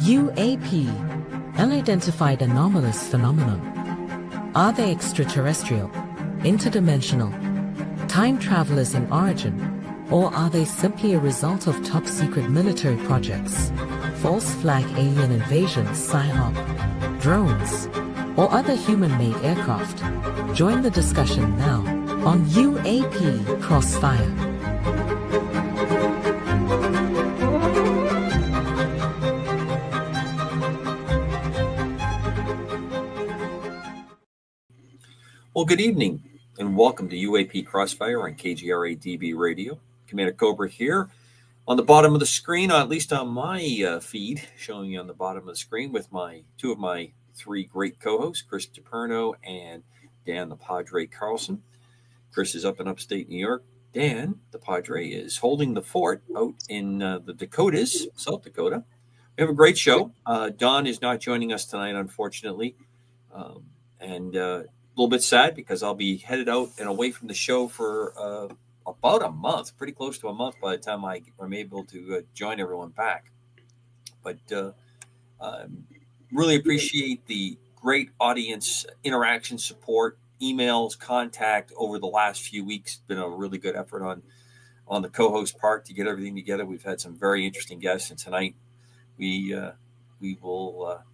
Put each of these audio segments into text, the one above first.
UAP, unidentified anomalous phenomenon. Are they extraterrestrial, interdimensional, time travelers in origin, or are they simply a result of top-secret military projects, false flag alien invasions, PSYOP, drones, or other human-made aircraft? Join the discussion now on UAP Crossfire. Well, good evening and welcome to UAP Crossfire on KGRA DB Radio. Commander Cobra here. On the bottom of the screen, at least on my feed, showing you on the bottom of the screen with two of my three great co-hosts, Chris DiPerno and Dan the Padre Carlson. Chris is up in upstate New York. Dan the Padre is holding the fort out in the Dakotas, South Dakota. We have a great show. Don is not joining us tonight, unfortunately. And a little bit sad because I'll be headed out and away from the show for about a month, pretty close to a month by the time I'm able to join everyone back. But really appreciate the great audience interaction, support, emails, contact over the last few weeks. It's been a really good effort on the co-host part to get everything together. We've had some very interesting guests, and tonight we will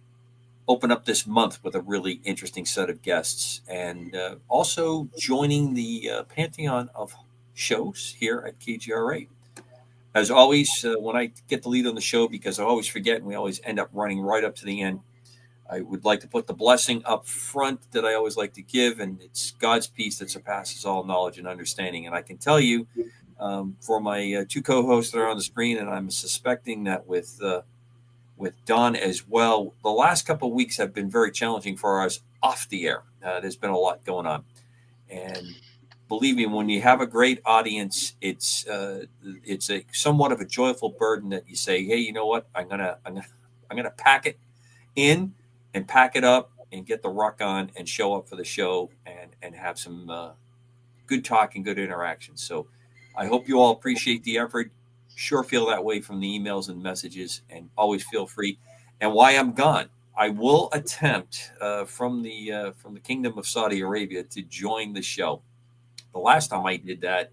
open up this month with a really interesting set of guests, and also joining the pantheon of shows here at KGRA. As always, when I get the lead on the show, because I always forget and we always end up running right up to the end, I would like to put the blessing up front that I always like to give, and it's God's peace that surpasses all knowledge and understanding. And I can tell you, for my two co-hosts that are on the screen, and I'm suspecting that with Don as well, the last couple of weeks have been very challenging for us off the air. There's been a lot going on, and believe me, when you have a great audience, it's a somewhat of a joyful burden that you say, hey, you know what? I'm gonna pack it in and pack it up and get the ruck on and show up for the show and have some good talk and good interaction. So I hope you all appreciate the effort. Sure feel that way from the emails and messages, and always feel free. And while I'm gone, I will attempt from the Kingdom of Saudi Arabia to join the show. The last time I did that,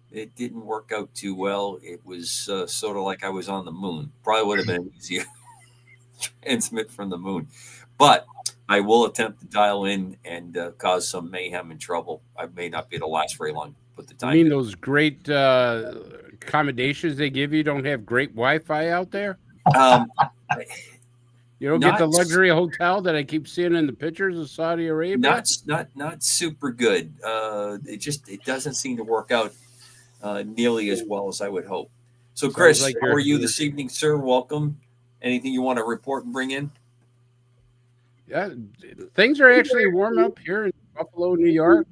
it didn't work out too well. It was sort of like I was on the moon. Probably would have been easier to transmit from the moon. But I will attempt to dial in and cause some mayhem and trouble. I may not be able to last very long. But the time. You mean those great accommodations they give you don't have great Wi-Fi out there? You don't get the luxury hotel that I keep seeing in the pictures of Saudi Arabia? Not super good. It doesn't seem to work out nearly as well as I would hope. So, Chris, how are you this evening, sir? Welcome. Anything you want to report and bring in? Yeah, things are actually warm up here in Buffalo, New York.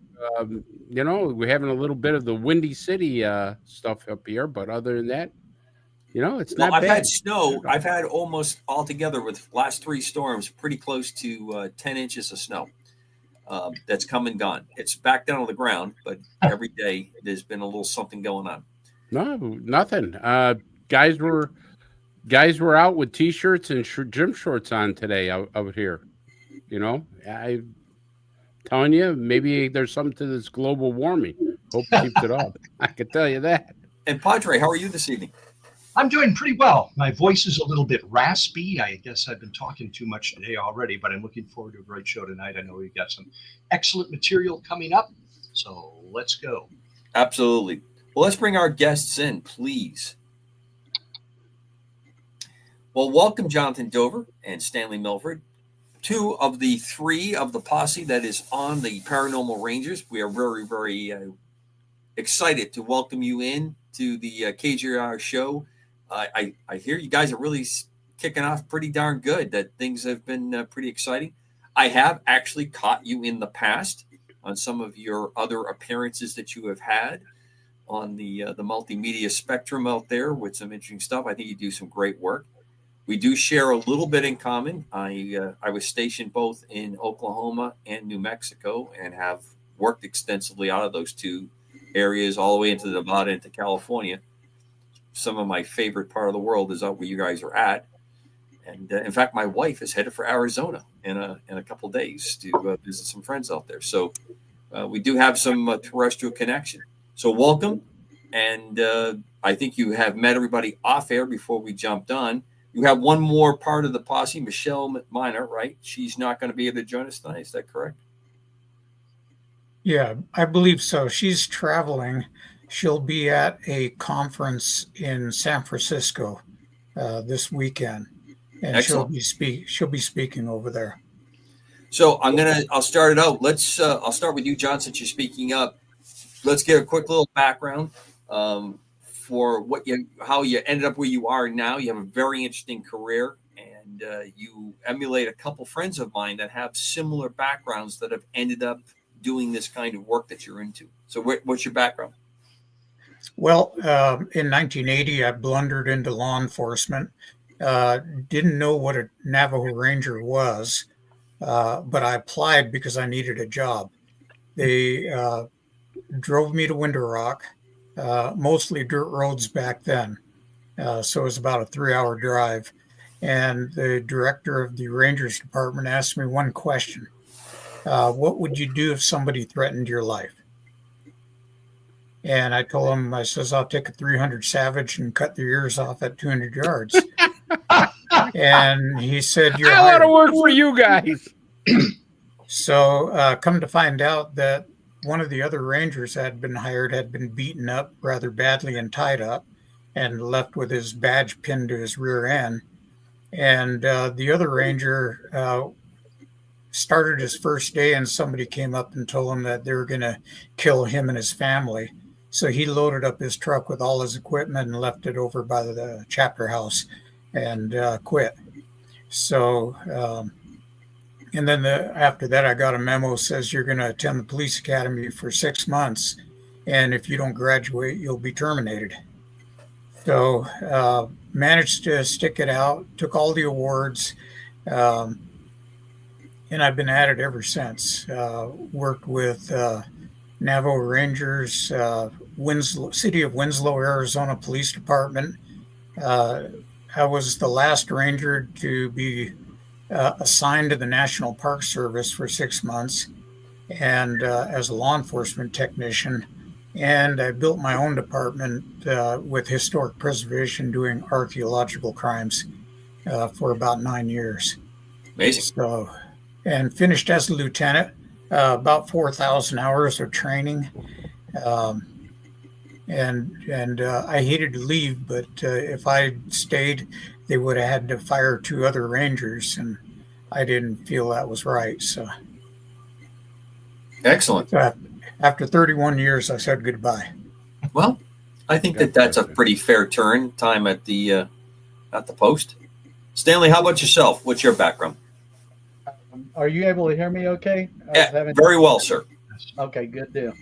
We're having a little bit of the Windy City stuff up here, but other than that, it's not bad. I've had snow. I've had almost altogether with last three storms, pretty close to 10 inches of snow that's come and gone. It's back down on the ground, but every day there's been a little something going on. No, nothing. Guys were out with T-shirts and gym shorts on today out here. I'm telling you, maybe there's something to this global warming. Hope it keeps it up. I can tell you that. And Padre, how are you this evening? I'm doing pretty well. My voice is a little bit raspy. I guess I've been talking too much today already, but I'm looking forward to a great show tonight. I know we've got some excellent material coming up, so let's go. Absolutely. Well, let's bring our guests in, please. Well, welcome Jonathan Dover and Stanley Milford, two of the three of the posse that is on the Paranormal Rangers. We are very, very excited to welcome you in to the KGR show. I hear you guys are really kicking off pretty darn good, that things have been pretty exciting. I have actually caught you in the past on some of your other appearances that you have had on the multimedia spectrum out there with some interesting stuff. I think you do some great work. We do share a little bit in common. I was stationed both in Oklahoma and New Mexico and have worked extensively out of those two areas all the way into Nevada, into California. Some of my favorite part of the world is out where you guys are at. And in fact, my wife is headed for Arizona in a couple of days to visit some friends out there. So we do have some terrestrial connection. So welcome. And I think you have met everybody off air before we jumped on. You have one more part of the posse, Michelle Minor, right? She's not going to be able to join us tonight. Is that correct? Yeah, I believe so. She's traveling. She'll be at a conference in San Francisco this weekend, and Excellent. she'll be speaking over there. So I'll start it out. I'll start with you, John, since you're speaking up. Let's get a quick little background for how you ended up where you are now. You have a very interesting career, and you emulate a couple friends of mine that have similar backgrounds that have ended up doing this kind of work that you're into. So what's your background? Well, in 1980, I blundered into law enforcement. Didn't know what a Navajo Ranger was, but I applied because I needed a job. They drove me to Window Rock, mostly dirt roads back then. So it was about a 3-hour drive. And the director of the Rangers department asked me one question. What would you do if somebody threatened your life? And I told him, I says, I'll take a 300 Savage and cut their ears off at 200 yards. And he said, you're I want hired. to work for you guys. So come to find out that one of the other Rangers that had been hired had been beaten up rather badly and tied up and left with his badge pinned to his rear end. And the other Ranger started his first day, and somebody came up and told him that they were going to kill him and his family. So he loaded up his truck with all his equipment and left it over by the chapter house and quit. So, and then after that, I got a memo says you're going to attend the police academy for 6 months, and if you don't graduate, you'll be terminated. So managed to stick it out, took all the awards, and I've been at it ever since. Worked with Navajo Rangers, City of Winslow, Arizona Police Department. I was the last ranger to be assigned to the National Park Service for 6 months, and as a law enforcement technician. And I built my own department with historic preservation, doing archaeological crimes for about 9 years. Amazing. So, and finished as a lieutenant, about 4,000 hours of training. And I hated to leave, but if I stayed, they would have had to fire 2 other Rangers, and I didn't feel that was right. So, Excellent. So after 31 years, I said goodbye. Well, I think that's a pretty fair time at the post. Stanley, how about yourself? What's your background? Are you able to hear me okay? Yeah, very well, sir. Okay, good deal.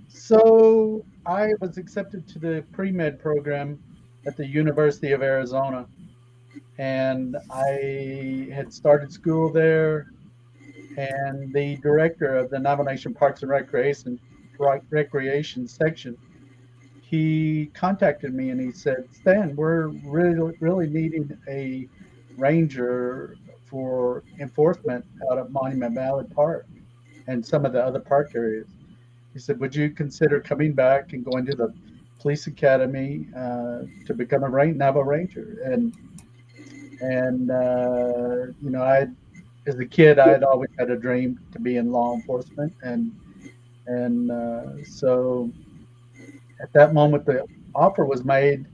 So I was accepted to the pre-med program at the University of Arizona, and I had started school there, and the director of the Navajo Nation Parks and Recreation section, he contacted me and he said, Stan, we're really needing a ranger for enforcement out of Monument Valley Park and some of the other park areas. He said, would you consider coming back and going to the police academy to become a Navajo Ranger? And you know, as a kid, I had always had a dream to be in law enforcement. And so at that moment the offer was made,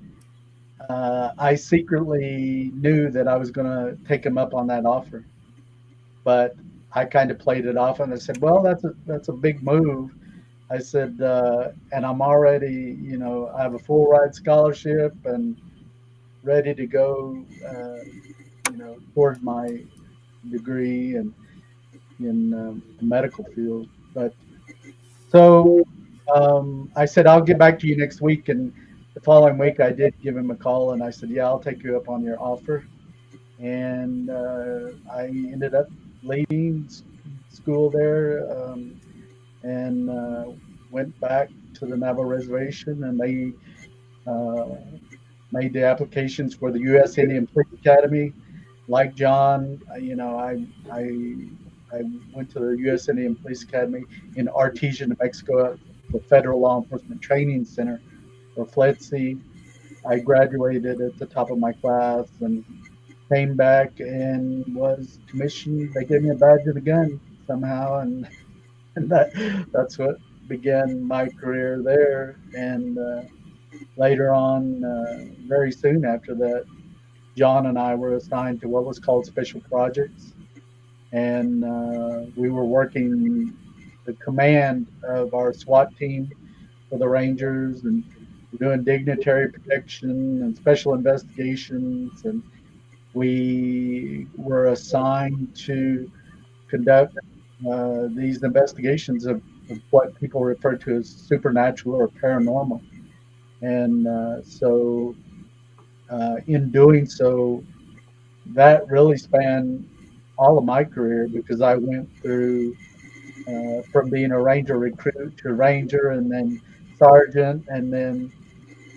I secretly knew that I was going to take him up on that offer, but I kind of played it off, and I said, well, that's a big move. I said, and I'm already, you know, I have a full ride scholarship and ready to go, you know, toward my degree and in the medical field. But so I said, I'll get back to you next week. And the following week, I did give him a call, and I said, yeah, I'll take you up on your offer. And I ended up leaving school there and went back to the Navajo Reservation, and they made the applications for the U.S. Indian Police Academy. Like John, I went to the U.S. Indian Police Academy in Artesia, New Mexico, the Federal Law Enforcement Training Center, or FLETC. I graduated at the top of my class and came back and was commissioned. They gave me a badge and a gun somehow, and that's what began my career there. And later on, very soon after that, John and I were assigned to what was called special projects, and we were working the command of our SWAT team for the Rangers, and doing dignitary protection and special investigations, and we were assigned to conduct these investigations of what people refer to as supernatural or paranormal. And so in doing so, that really spanned all of my career, because I went through from being a Ranger recruit to Ranger, and then Sergeant, and then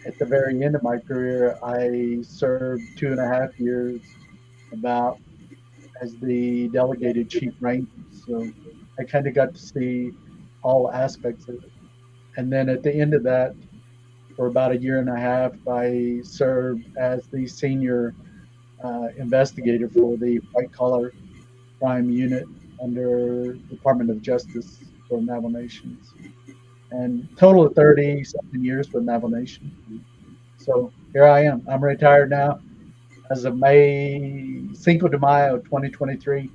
at the very end of my career, I served 2.5 years about as the delegated chief ranger. So I kind of got to see all aspects of it. And then at the end of that, for about 1.5 years, I served as the senior investigator for the white collar crime unit under Department of Justice for Navajo Nations. And total of 30 something years with Navajo Nation. So here I am. I'm retired now as of Cinco de Mayo 2023.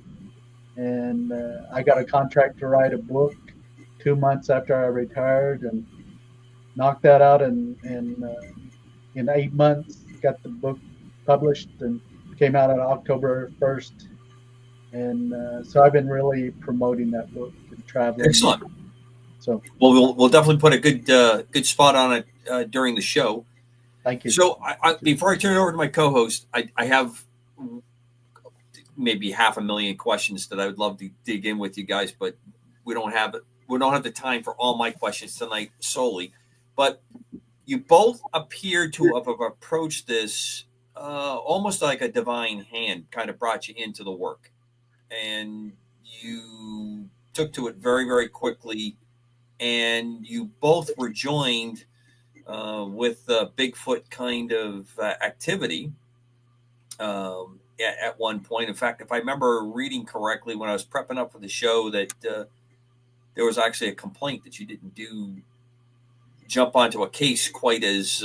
And I got a contract to write a book 2 months after I retired, and knocked that out in 8 months. Got the book published and came out on October 1st. And so I've been really promoting that book and traveling. Excellent. So, well, we'll definitely put a good spot on it during the show. Thank you. So, before I turn it over to my co-host, I have maybe 500,000 questions that I would love to dig in with you guys, but we don't have the time for all my questions tonight solely. But you both appear to have approached this almost like a divine hand kind of brought you into the work, and you took to it very, very quickly. And you both were joined with Bigfoot kind of activity at one point. In fact, if I remember reading correctly when I was prepping up for the show, that there was actually a complaint that you didn't jump onto a case quite as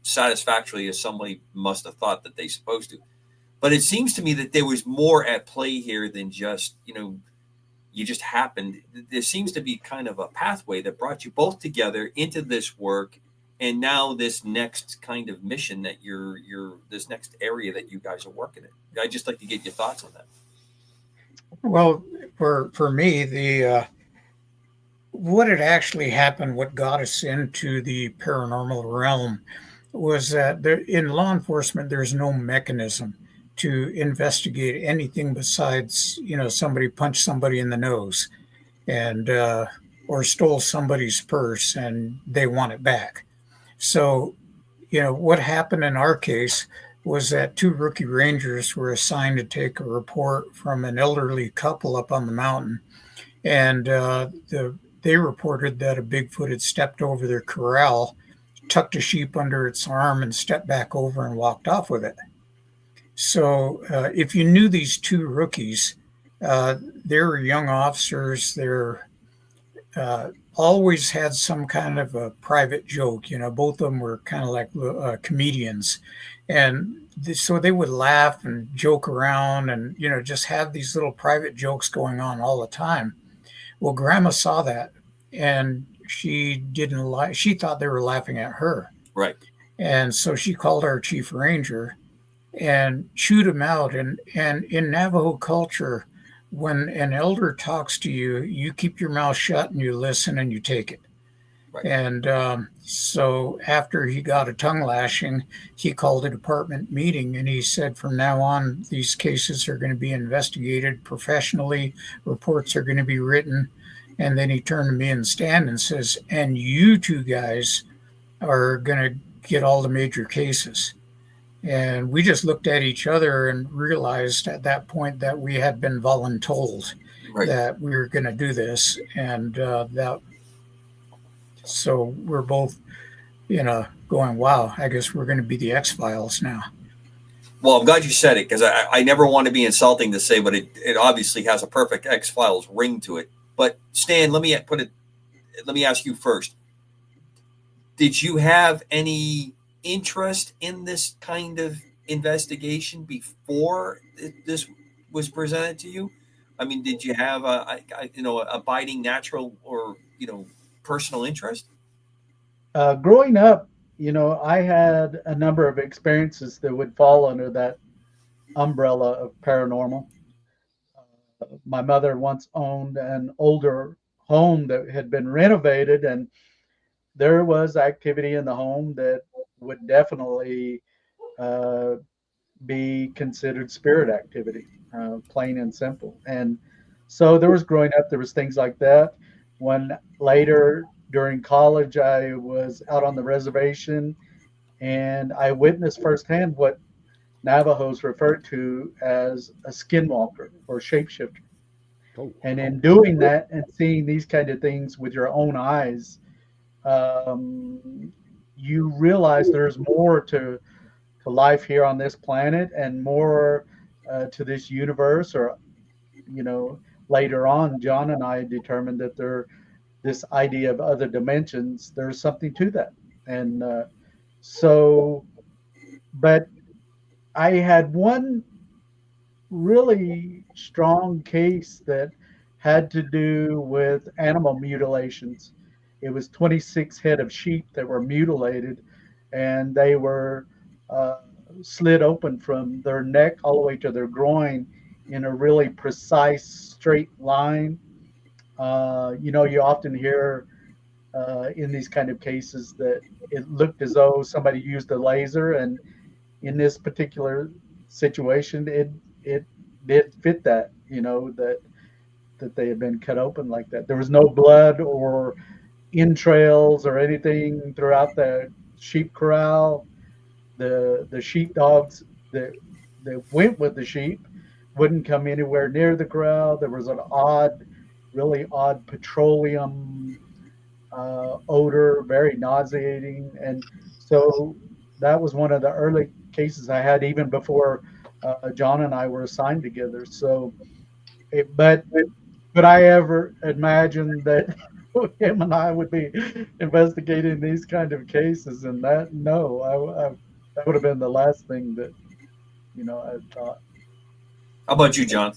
satisfactorily as somebody must have thought that they supposed to. But it seems to me that there was more at play here than just, you just happened. There seems to be kind of a pathway that brought you both together into this work, and now this next kind of mission that you're this next area that you guys are working in. I'd just like to get your thoughts on that. Well, for me, what had actually happened, what got us into the paranormal realm, was that in law enforcement, there's no mechanism to investigate anything besides, somebody punched somebody in the nose and or stole somebody's purse and they want it back. So, what happened in our case was that 2 rookie rangers were assigned to take a report from an elderly couple up on the mountain. And they reported that a Bigfoot had stepped over their corral, tucked a sheep under its arm, and stepped back over and walked off with it. So if you knew these 2 rookies, they were young officers. They're always had some kind of a private joke. Both of them were kind of like comedians. And so they would laugh and joke around and, just have these little private jokes going on all the time. Well, Grandma saw that, and she didn't like. She thought they were laughing at her. Right. And so she called our chief ranger and chewed him out. And in Navajo culture, when an elder talks to you, you keep your mouth shut and you listen and you take it. Right. And so after he got a tongue lashing, he called a department meeting and he said, from now on, these cases are going to be investigated professionally. Reports are going to be written. And then he turned to me and Stan and says, and you 2 guys are going to get all the major cases. And we just looked at each other and realized at that point that we had been voluntold Right. that we were going to do this. And so we're both, going, wow, I guess we're going to be the X-Files now. Well, I'm glad you said it, because I never want to be insulting to say, but it obviously has a perfect X-Files ring to it. But Stan, let me ask you first. Did you have any interest in this kind of investigation before this was presented to you? I mean, did you have a abiding natural or personal interest? Growing up, I had a number of experiences that would fall under that umbrella of paranormal. My mother once owned an older home that had been renovated, and there was activity in the home that would definitely be considered spirit activity, plain and simple. And so there was growing up, there was things like that. When later during college, I was out on the reservation and I witnessed firsthand what Navajos referred to as a skinwalker or shapeshifter. Oh. And in doing that and seeing these kind of things with your own eyes, you realize there's more to life here on this planet and more to this universe. Or, later on, John and I determined that this idea of other dimensions, there's something to that. And but I had one really strong case that had to do with animal mutilations. It was 26 head of sheep that were mutilated, and they were slid open from their neck all the way to their groin in a really precise straight line. You often hear in these kind of cases that it looked as though somebody used a laser, and in this particular situation, it did fit that, that they had been cut open like that. There was no blood or entrails or anything throughout the sheep corral. The sheepdogs that went with the sheep wouldn't come anywhere near the corral. There was an really odd petroleum odor, very nauseating. And so that was one of the early cases I had, even before John and I were assigned together. So, but I ever imagined that him and I would be investigating these kind of cases? And that would have been the last thing that I thought. How about you, John?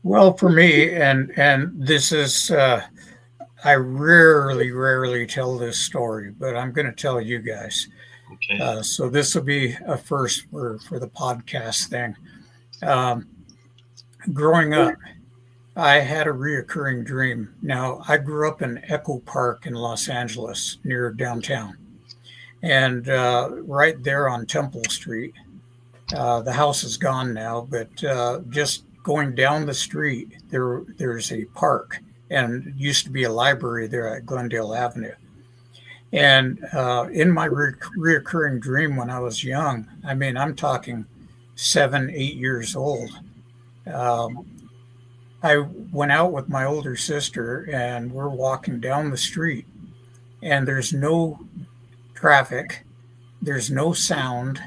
Well, for me, and this is, I rarely tell this story, but I'm going to tell you guys. Okay. So this will be a first for the podcast thing. Growing up, I had a reoccurring dream. Now, I grew up in Echo Park in Los Angeles, near downtown. And right there on Temple Street, the house is gone now, but just going down the street, there's a park, and it used to be a library there at Glendale Avenue. And in my reoccurring dream when I was young, I mean, I'm talking 7, 8 years old, I went out with my older sister and we're walking down the street, and there's no traffic, there's no sound.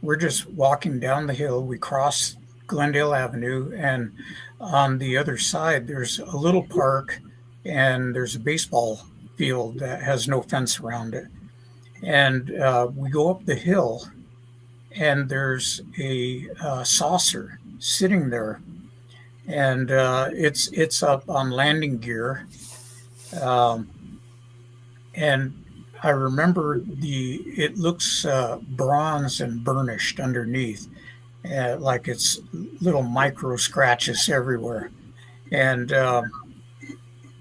We're just walking down the hill. We cross Glendale Avenue, and on the other side, there's a little park, and there's a baseball field that has no fence around it. And we go up the hill, and there's a saucer sitting there, and it's up on landing gear, and I remember it looks bronze and burnished underneath, like it's little micro scratches everywhere, and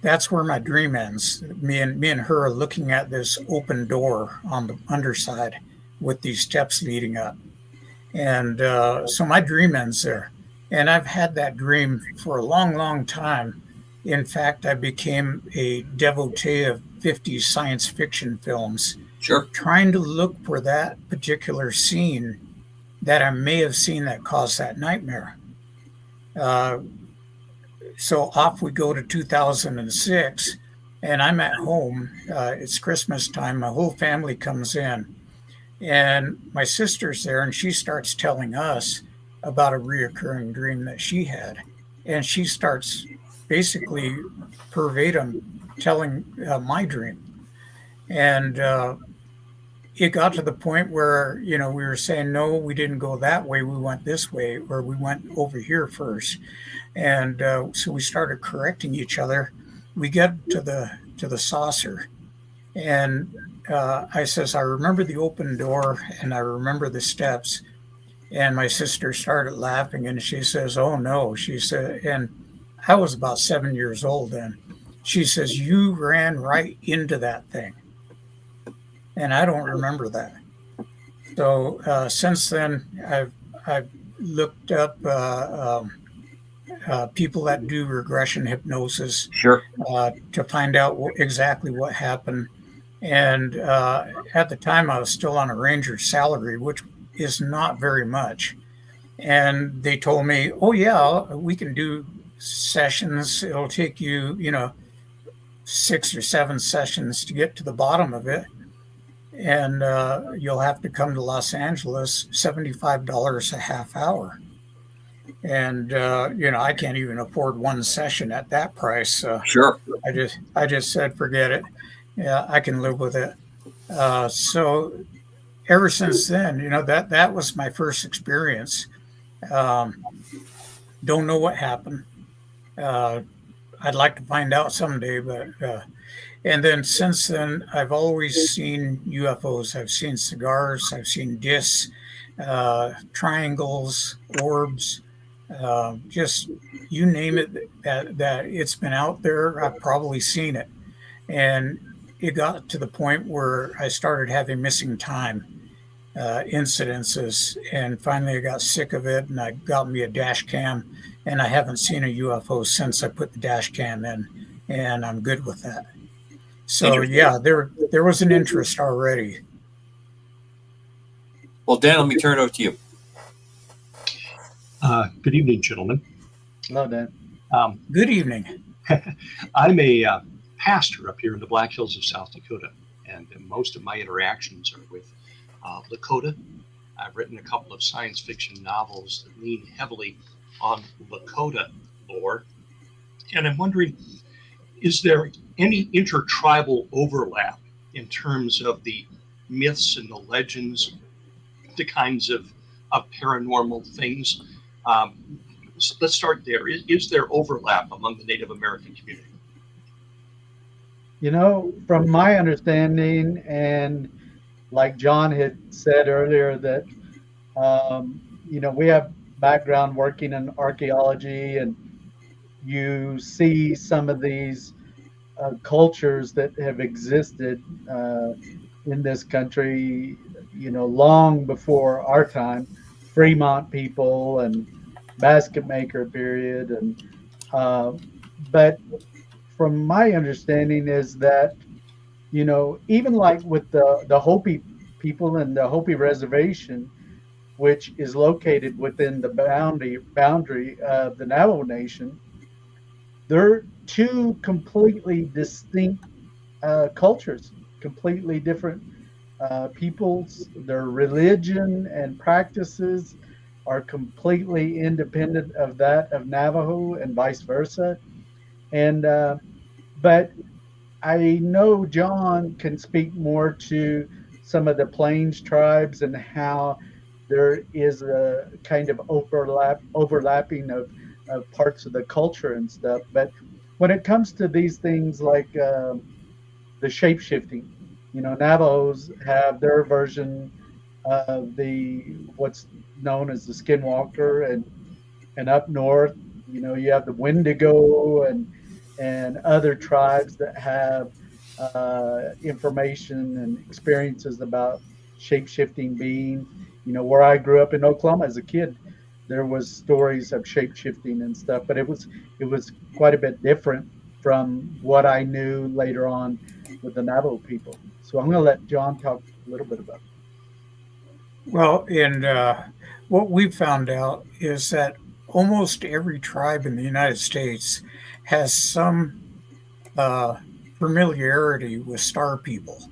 that's where my dream ends. Me and her are looking at this open door on the underside with these steps leading up, and so my dream ends there. And I've had that dream for a long time. In fact, I became a devotee of 50s science fiction films Sure. trying to look for that particular scene that I may have seen that caused that nightmare. So off we go to 2006, and I'm at home. It's Christmas time. My whole family comes in, and my sister's there, and she starts telling us about a reoccurring dream that she had. And she starts basically verbatim telling my dream. And it got to the point where, we were saying, no, we didn't go that way. We went this way, or we went over here first. And so we started correcting each other. We get to the saucer, and I says, I remember the open door and I remember the steps. And my sister started laughing, and she says, oh no, she said, and I was about 7 years old then. She says, you ran right into that thing. And I don't remember that. So since then, I've looked up people that do regression hypnosis Sure. to find out exactly what happened. And at the time, I was still on a ranger's salary, which is not very much. And they told me, oh, yeah, we can do sessions. It'll take you, 6 or 7 sessions to get to the bottom of it. And you'll have to come to Los Angeles, $75 a half hour. And, I can't even afford one session at that price. Sure. I just said, forget it. Yeah, I can live with it. So ever since then, that was my first experience. Don't know what happened. I'd like to find out someday, but and then since then, I've always seen UFOs. I've seen cigars. I've seen discs, triangles, orbs, just you name it. That it's been out there. I've probably seen it, and it got to the point where I started having missing time incidences, and finally I got sick of it, and I got me a dash cam, and I haven't seen a UFO since I put the dash cam in, and I'm good with that. So yeah, there was an interest already. Well, Dan, let me turn it over to you. Good evening, gentlemen. Hello, Dan. Good evening. I'm a pastor up here in the Black Hills of South Dakota, and most of my interactions are with Lakota. I've written a couple of science fiction novels that lean heavily on Lakota lore, and I'm wondering, is there any intertribal overlap in terms of the myths and the legends, the kinds of paranormal things? So let's start there. Is there overlap among the Native American community? From my understanding, and like John had said earlier, that we have background working in archaeology, and you see some of these cultures that have existed in this country, long before our time, Fremont people and basket maker period, and but from my understanding is that, even like with the Hopi people and the Hopi Reservation, which is located within the boundary of the Navajo Nation, they're two completely distinct cultures, completely different peoples. Their religion and practices are completely independent of that of Navajo, and vice versa. And but I know John can speak more to some of the Plains tribes and how there is a kind of overlapping of parts of the culture and stuff. But when it comes to these things like the shape shifting, Navajos have their version of what's known as the skinwalker, and up north, you have the Wendigo and other tribes that have information and experiences about shape-shifting being. Where I grew up in Oklahoma as a kid, there was stories of shape-shifting and stuff, but it was quite a bit different from what I knew later on with the Navajo people. So I'm going to let John talk a little bit about it. Well, and what we've found out is that almost every tribe in the United States has some familiarity with star people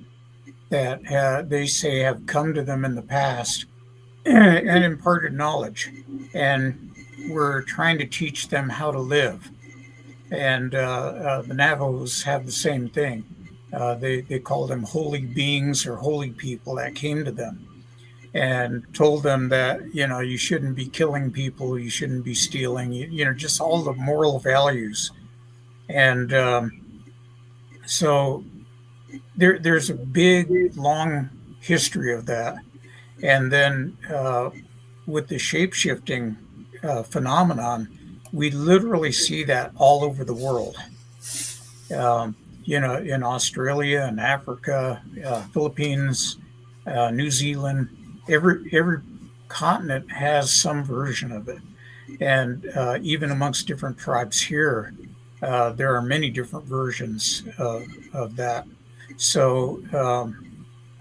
that they say have come to them in the past and imparted knowledge. And we're trying to teach them how to live. And the Navajos have the same thing. They call them holy beings or holy people that came to them and told them that, you shouldn't be killing people, you shouldn't be stealing, just all the moral values. And so there's a big, long history of that. And then with the shape-shifting phenomenon, we literally see that all over the world. In Australia and Africa, Philippines, New Zealand, every continent has some version of it. And even amongst different tribes here, there are many different versions of that. So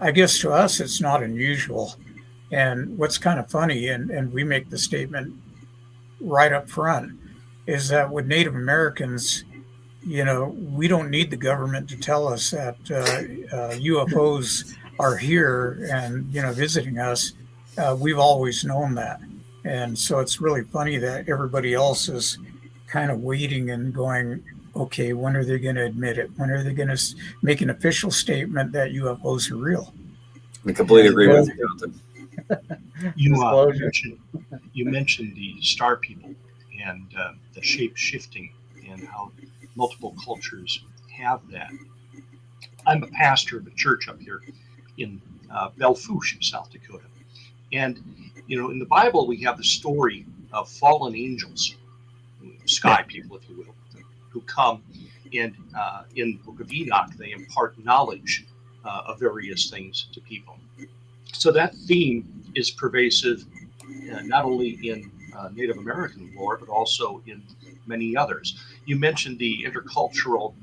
I guess to us, it's not unusual. And what's kind of funny, and we make the statement right up front, is that with Native Americans, we don't need the government to tell us that UFOs are here and, visiting us. We've always known that. And so it's really funny that everybody else is kind of waiting and going, okay, when are they going to admit it? When are they going to make an official statement that UFOs are real? I completely agree with you, Jonathan. You mentioned the star people and the shape shifting and how multiple cultures have that. I'm a pastor of a church up here in Belle Fourche, South Dakota. And, in the Bible, we have the story of fallen angels, sky people, if you will, who come and in the book of Enoch, they impart knowledge of various things to people. So that theme is pervasive not only in Native American lore, but also in many others. You mentioned the intercultural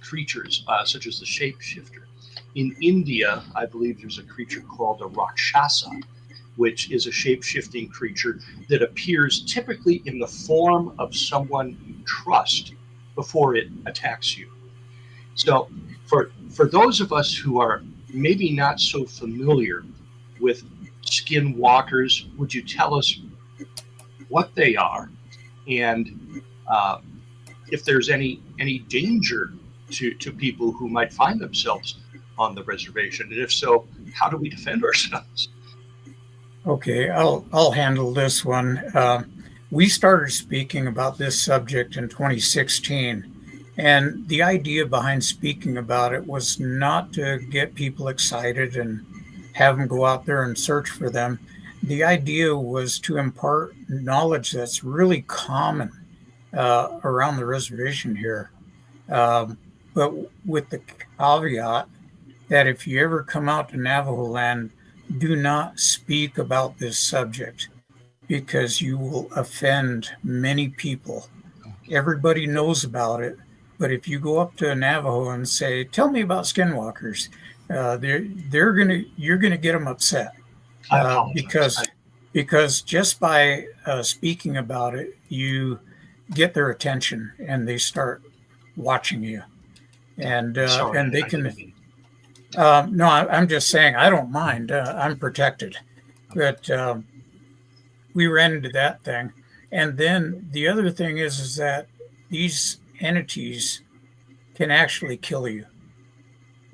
creatures, such as the shapeshifter. In India, I believe there's a creature called a Rakshasa, which is a shape-shifting creature that appears typically in the form of someone you trust before it attacks you. So for those of us who are maybe not so familiar with skinwalkers, would you tell us what they are and if there's any danger to people who might find themselves on the reservation? And if so, how do we defend ourselves? Okay, I'll handle this one. We started speaking about this subject in 2016, and the idea behind speaking about it was not to get people excited and have them go out there and search for them. The idea was to impart knowledge that's really common around the reservation here, but with the caveat that if you ever come out to Navajo land, do not speak about this subject because you will offend many people. Everybody knows about it, but if you go up to a Navajo and say, "Tell me about skinwalkers," you're gonna get them upset because just by speaking about it, you get their attention and they start watching you, and they can. No, I'm just saying I don't mind. I'm protected, but we ran into that thing, and then the other thing is that these entities can actually kill you,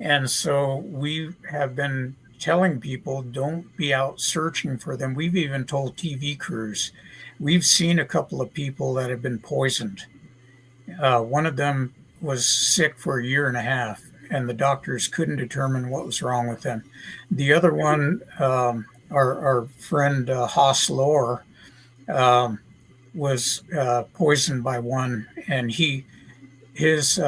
and so we have been telling people don't be out searching for them. We've even told TV crews. We've seen a couple of people that have been poisoned. One of them was sick for a year and a half, and the doctors couldn't determine what was wrong with him. The other one, our friend Haas Lohr, was poisoned by one, and his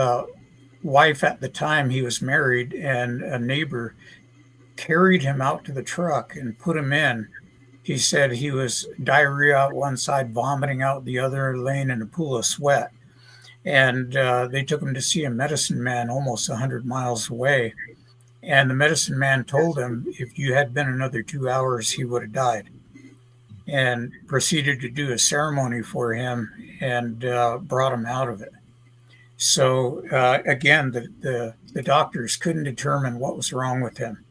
wife at the time, he was married, and a neighbor carried him out to the truck and put him in. He said he was diarrhea out one side, vomiting out the other, laying in a pool of sweat. And they took him to see a medicine man almost 100 miles away. And the medicine man told him if you had been another 2 hours, he would have died, and proceeded to do a ceremony for him and brought him out of it. So again, the doctors couldn't determine what was wrong with him.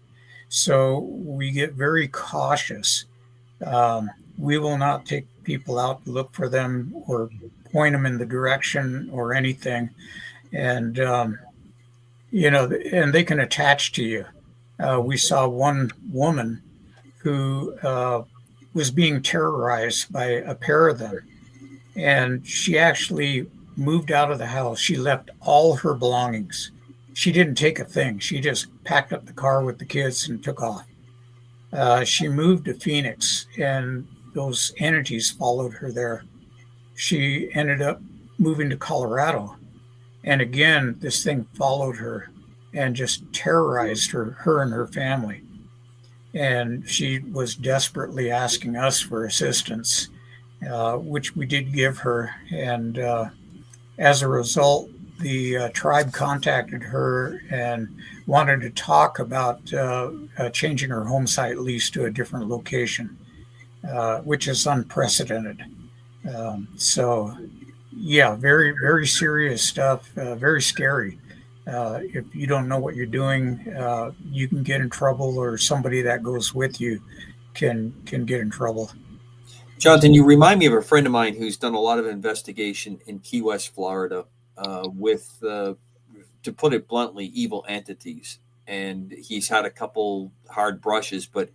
So we get very cautious. We will not take people out to look for them or point them in the direction or anything. And, and they can attach to you. We saw one woman who was being terrorized by a pair of them. And she actually moved out of the house. She left all her belongings. She didn't take a thing. She just packed up the car with the kids and took off. She moved to Phoenix, and those entities followed her there. She ended up moving to Colorado. And again, this thing followed her and just terrorized her and her family. And she was desperately asking us for assistance, which we did give her. And as a result, the tribe contacted her and wanted to talk about changing her home site lease to a different location, which is unprecedented. So, yeah, very, very serious stuff, very scary. If you don't know what you're doing, you can get in trouble, or somebody that goes with you can get in trouble. Jonathan, you remind me of a friend of mine who's done a lot of investigation in Key West, Florida, with, to put it bluntly, evil entities. And he's had a couple hard brushes, but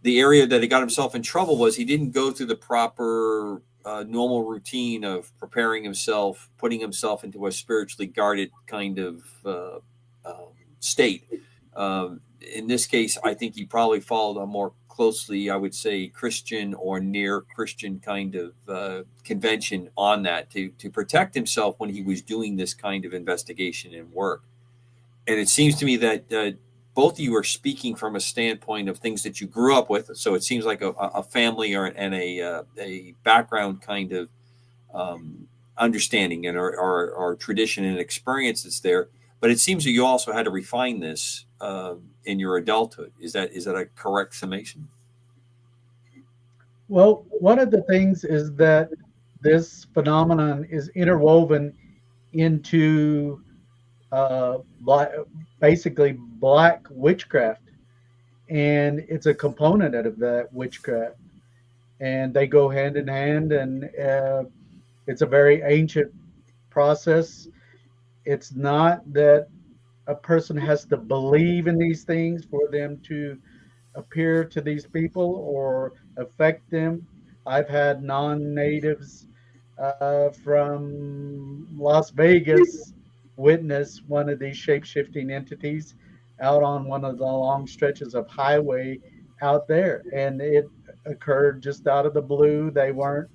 the area that he got himself in trouble was he didn't go through the proper normal routine of preparing himself, putting himself into a spiritually guarded kind of state. In this case, I think he probably followed a more closely, I would say, Christian or near Christian kind of convention on that to protect himself when he was doing this kind of investigation and work. And it seems to me that both of you are speaking from a standpoint of things that you grew up with. So it seems like a family and a background kind of understanding and or tradition and experience that's there. But it seems that you also had to refine this in your adulthood. Is that a correct summation? Well, one of the things is that this phenomenon is interwoven into basically black witchcraft, and it's a component of that witchcraft, and they go hand in hand, and it's a very ancient process. It's not that a person has to believe in these things for them to appear to these people or affect them. I've had non-natives from Las Vegas witness one of these shape-shifting entities out on one of the long stretches of highway out there, and it occurred just out of the blue. They weren't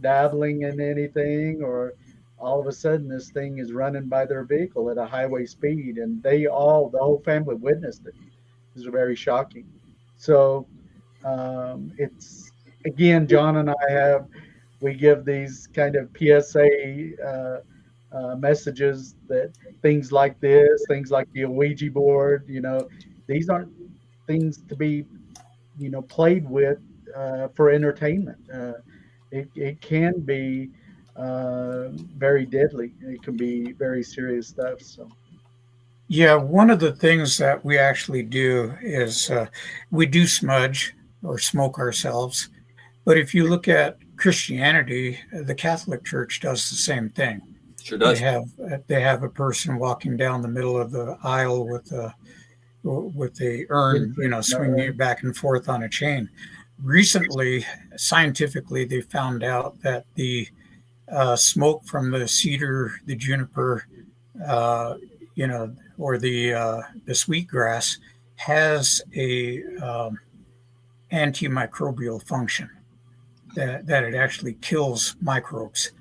dabbling in anything, or all of a sudden this thing is running by their vehicle at a highway speed, and the whole family witnessed it. It was very shocking. So it's, again, John and we give these kind of PSA messages that things like this, things like the Ouija board, these aren't things to be, played with for entertainment. It can be very deadly. It can be very serious stuff. So. Yeah, one of the things that we actually do is we do smudge or smoke ourselves. But if you look at Christianity, the Catholic Church does the same thing. Sure does. They have a person walking down the middle of the aisle with a urn, swinging it back and forth on a chain. Recently, scientifically, they found out that the smoke from the cedar, the juniper, or the sweetgrass has a antimicrobial function, that it actually kills microbes.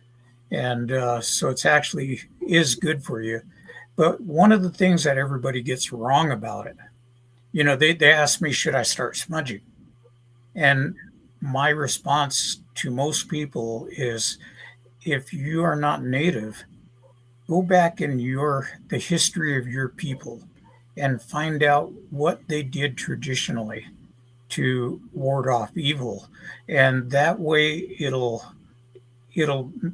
And so it's actually is good for you. But one of the things that everybody gets wrong about it, they ask me, should I start smudging? And my response to most people is, if you are not native, go back in the history of your people and find out what they did traditionally to ward off evil. And that way it'll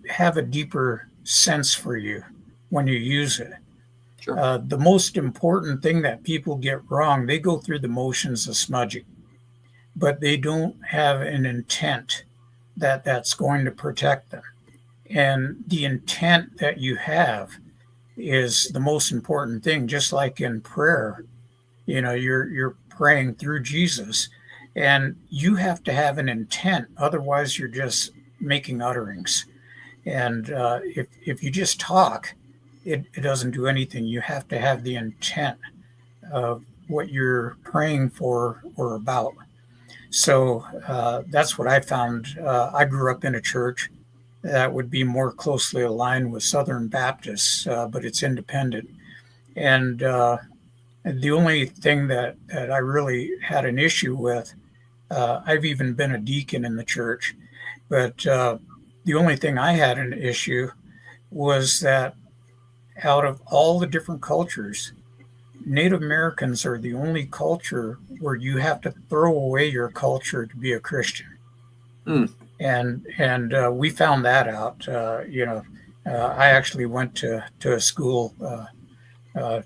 have a deeper sense for you when you use it. Sure. The most important thing that people get wrong, they go through the motions of smudging, but they don't have an intent that that's going to protect them. And the intent that you have is the most important thing. Just like in prayer, you're praying through Jesus, and you have to have an intent. Otherwise, you're just making utterings. And if you just talk, it doesn't do anything. You have to have the intent of what you're praying for or about. So that's what I found. I grew up in a church that would be more closely aligned with Southern Baptists, but it's independent. And the only thing that I really had an issue with, I've even been a deacon in the church, but the only thing I had an issue was that out of all the different cultures, Native Americans are the only culture where you have to throw away your culture to be a Christian. Mm. And we found that out. I actually went to a school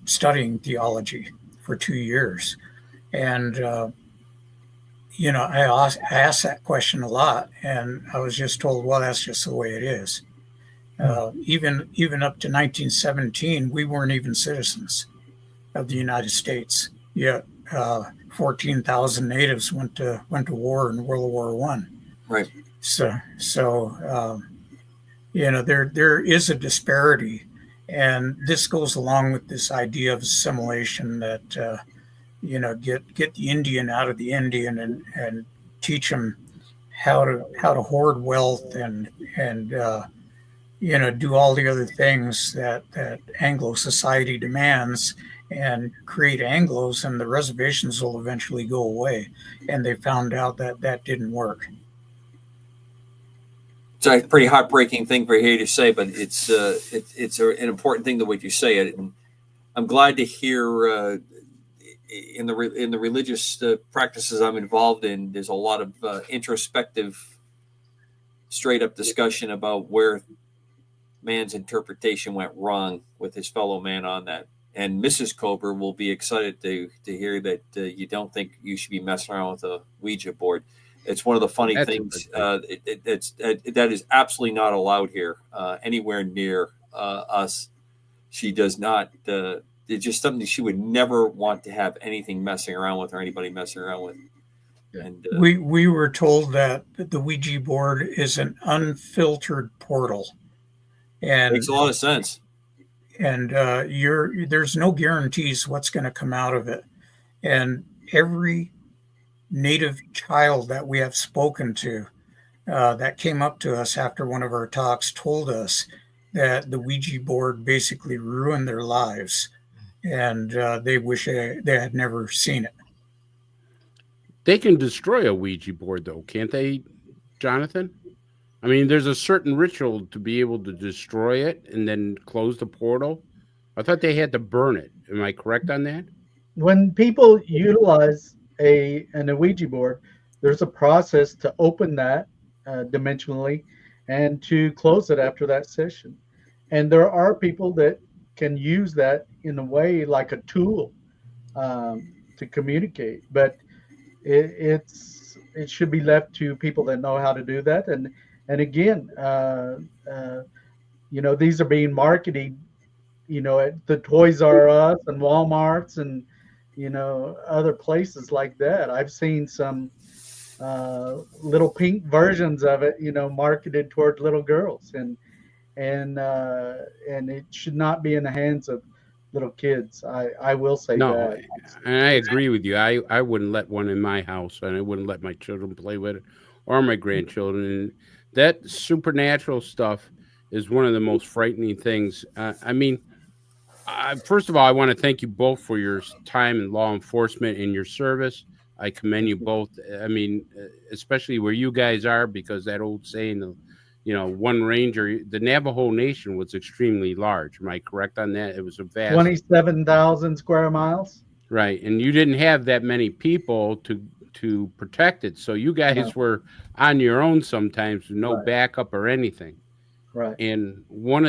studying theology for 2 years, and I asked that question a lot, and I was just told, well, that's just the way it is. Even up to 1917, we weren't even citizens of the United States. Yet 14,000 natives went to war in World War I. Right. So there is a disparity, and this goes along with this idea of assimilation that get the Indian out of the Indian and teach them how to hoard wealth and do all the other things that Anglo society demands, and create Anglos, and the reservations will eventually go away. And they found out that didn't work. It's a pretty heartbreaking thing for you to say, but it's an important thing the way you say it. And I'm glad to hear in the religious practices I'm involved in, there's a lot of introspective, straight up discussion about where man's interpretation went wrong with his fellow man on that. And Mrs. Cobra will be excited to hear that you don't think you should be messing around with a Ouija board. It's one of the funny things that is absolutely not allowed here anywhere near us. She does not. It's just something she would never want to have anything messing around with or anybody messing around with. Yeah. And we were told that the Ouija board is an unfiltered portal, and makes a lot of sense. And there's no guarantees what's going to come out of it. And every Native child that we have spoken to that came up to us after one of our talks told us that the Ouija board basically ruined their lives, and they wish they had never seen it. They can destroy a Ouija board, though, can't they, Jonathan? I mean, there's a certain ritual to be able to destroy it and then close the portal. I thought they had to burn it. Am I correct on that? When people utilize an Ouija board, there's a process to open that dimensionally and to close it after that session. And there are people that can use that in a way like a tool to communicate, but it should be left to people that know how to do that. And again, these are being marketed, at the Toys R Us and Walmarts and, other places like that. I've seen some little pink versions of it, marketed toward little girls, and it should not be in the hands of little kids. I will say that. And I agree with you. I wouldn't let one in my house, and I wouldn't let my children play with it or my grandchildren. And that supernatural stuff is one of the most frightening things. First of all, I want to thank you both for your time in law enforcement and your service. I commend you both. I mean, especially where you guys are, because that old saying, one ranger. The Navajo Nation was extremely large. Am I correct on that? It was a vast 27,000 square miles. right, and you didn't have that many people to protect it, so you guys were on your own sometimes with no backup or anything. Right. And when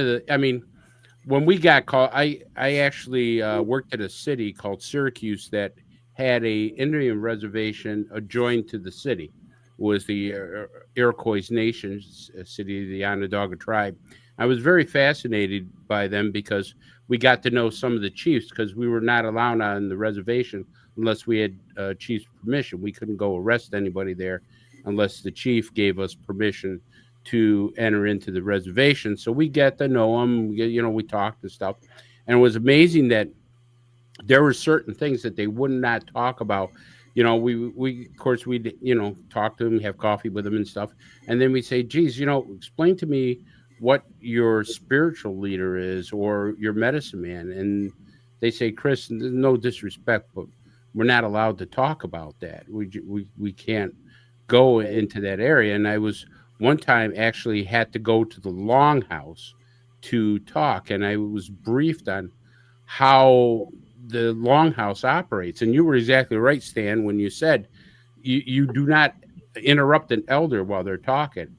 we got called, I actually worked at a city called Syracuse that had a Indian reservation adjoined to the city. It was the Iroquois Nation, a city of the Onondaga tribe. I was very fascinated by them because we got to know some of the chiefs, because we were not allowed on the reservation unless we had chief's permission. We couldn't go arrest anybody there unless the chief gave us permission to enter into the reservation. So we got to know them, we talked and stuff. And it was amazing that there were certain things that they would not talk about. We of course, we'd, talk to them, have coffee with them and stuff. And then we say, geez, explain to me what your spiritual leader is or your medicine man. And they say, Chris, no disrespect, but we're not allowed to talk about that. We can't go into that area. And I was one time actually had to go to the Longhouse to talk, and I was briefed on how the Longhouse operates. And you were exactly right, Stan, when you said you do not interrupt an elder while they're talking,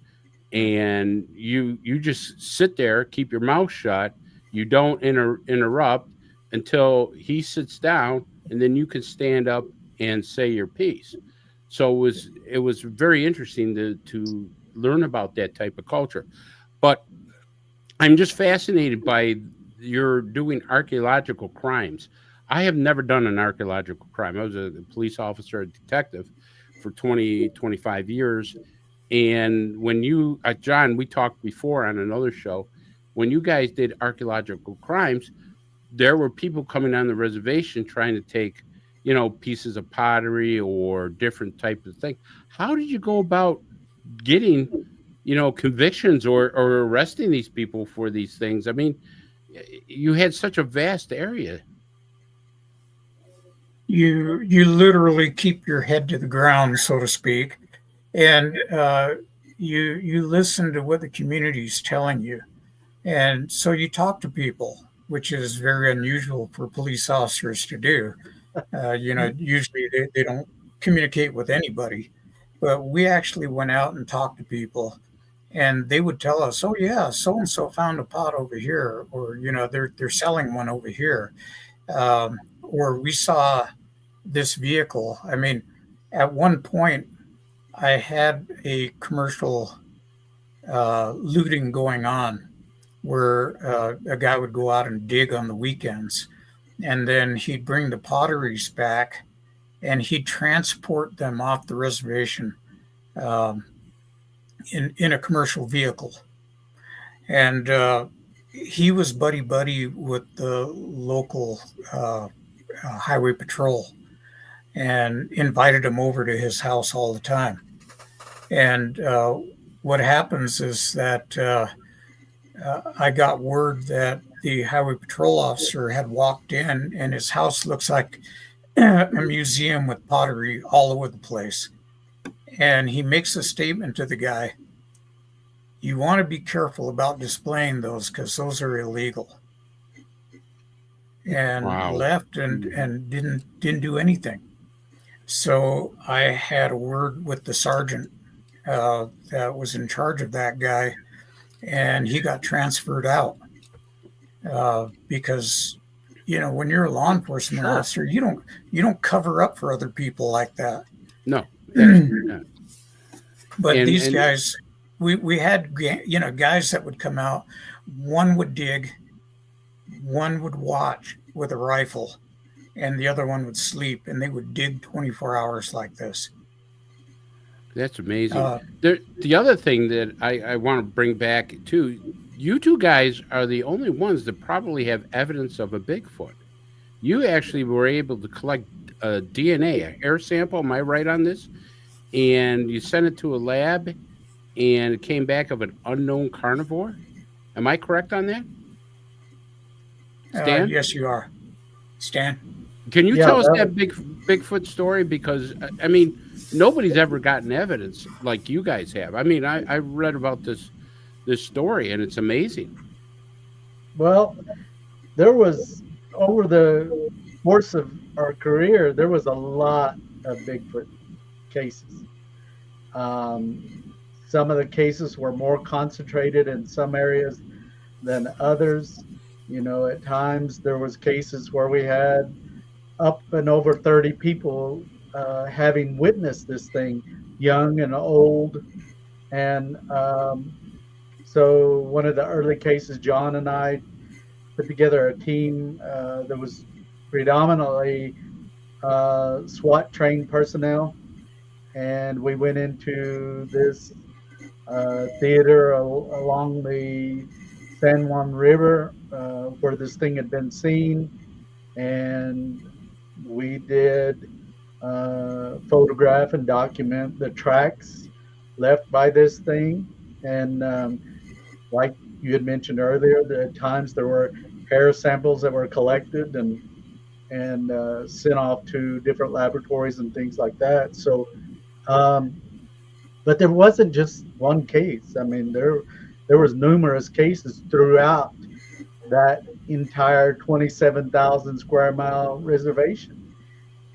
and you just sit there, keep your mouth shut. You don't interrupt until he sits down, and then you can stand up and say your piece. So it was very interesting to learn about that type of culture. But I'm just fascinated by you're doing archaeological crimes. I have never done an archaeological crime. I was a police officer, a detective for 25 years. And when you, John, we talked before on another show, when you guys did archaeological crimes, there were people coming on the reservation trying to take, pieces of pottery or different types of things. How did you go about getting, convictions or arresting these people for these things? I mean, you had such a vast area. You literally keep your head to the ground, so to speak, and you listen to what the community is telling you, and so you talk to people, which is very unusual for police officers to do. Usually they don't communicate with anybody, but we actually went out and talked to people, and they would tell us, "Oh yeah, so and so found a pot over here," or they're selling one over here, or we saw this vehicle. I mean, at one point, I had a commercial looting going on where a guy would go out and dig on the weekends, and then he'd bring the potteries back and he'd transport them off the reservation in a commercial vehicle. And he was buddy with the local highway patrol and invited him over to his house all the time. And what happens is that I got word that the highway patrol officer had walked in, and his house looks like a museum with pottery all over the place. And he makes a statement to the guy, "You want to be careful about displaying those because those are illegal." And left and didn't do anything. So I had a word with the sergeant that was in charge of that guy, and he got transferred out because when you're a law enforcement officer, you don't cover up for other people like that. No. But these guys, we had guys that would come out. One would dig, one would watch with a rifle, and the other one would sleep, and they would dig 24 hours like this. That's amazing. The other thing that I want to bring back too, you two guys are the only ones that probably have evidence of a Bigfoot. You actually were able to collect DNA, a hair sample. Am I right on this? And you sent it to a lab, and it came back of an unknown carnivore. Am I correct on that? Stan? Yes, you are. Stan? Can you tell us that Bigfoot story? Because, I mean, nobody's ever gotten evidence like you guys have. I mean, I read about this this story, and it's amazing. Well, there was over the course of our career, there was a lot of Bigfoot cases. Um, some of the cases were more concentrated in some areas than others. At times there was cases where we had up and over 30 people having witnessed this thing, young and old. And so one of the early cases, John and I put together a team that was predominantly SWAT trained personnel. And we went into this theater along the San Juan River where this thing had been seen. And we did photograph and document the tracks left by this thing. And like you had mentioned earlier, at times there were hair samples that were collected and sent off to different laboratories and things like that. So, but there wasn't just one case. I mean, there was numerous cases throughout that entire 27,000 square mile reservation.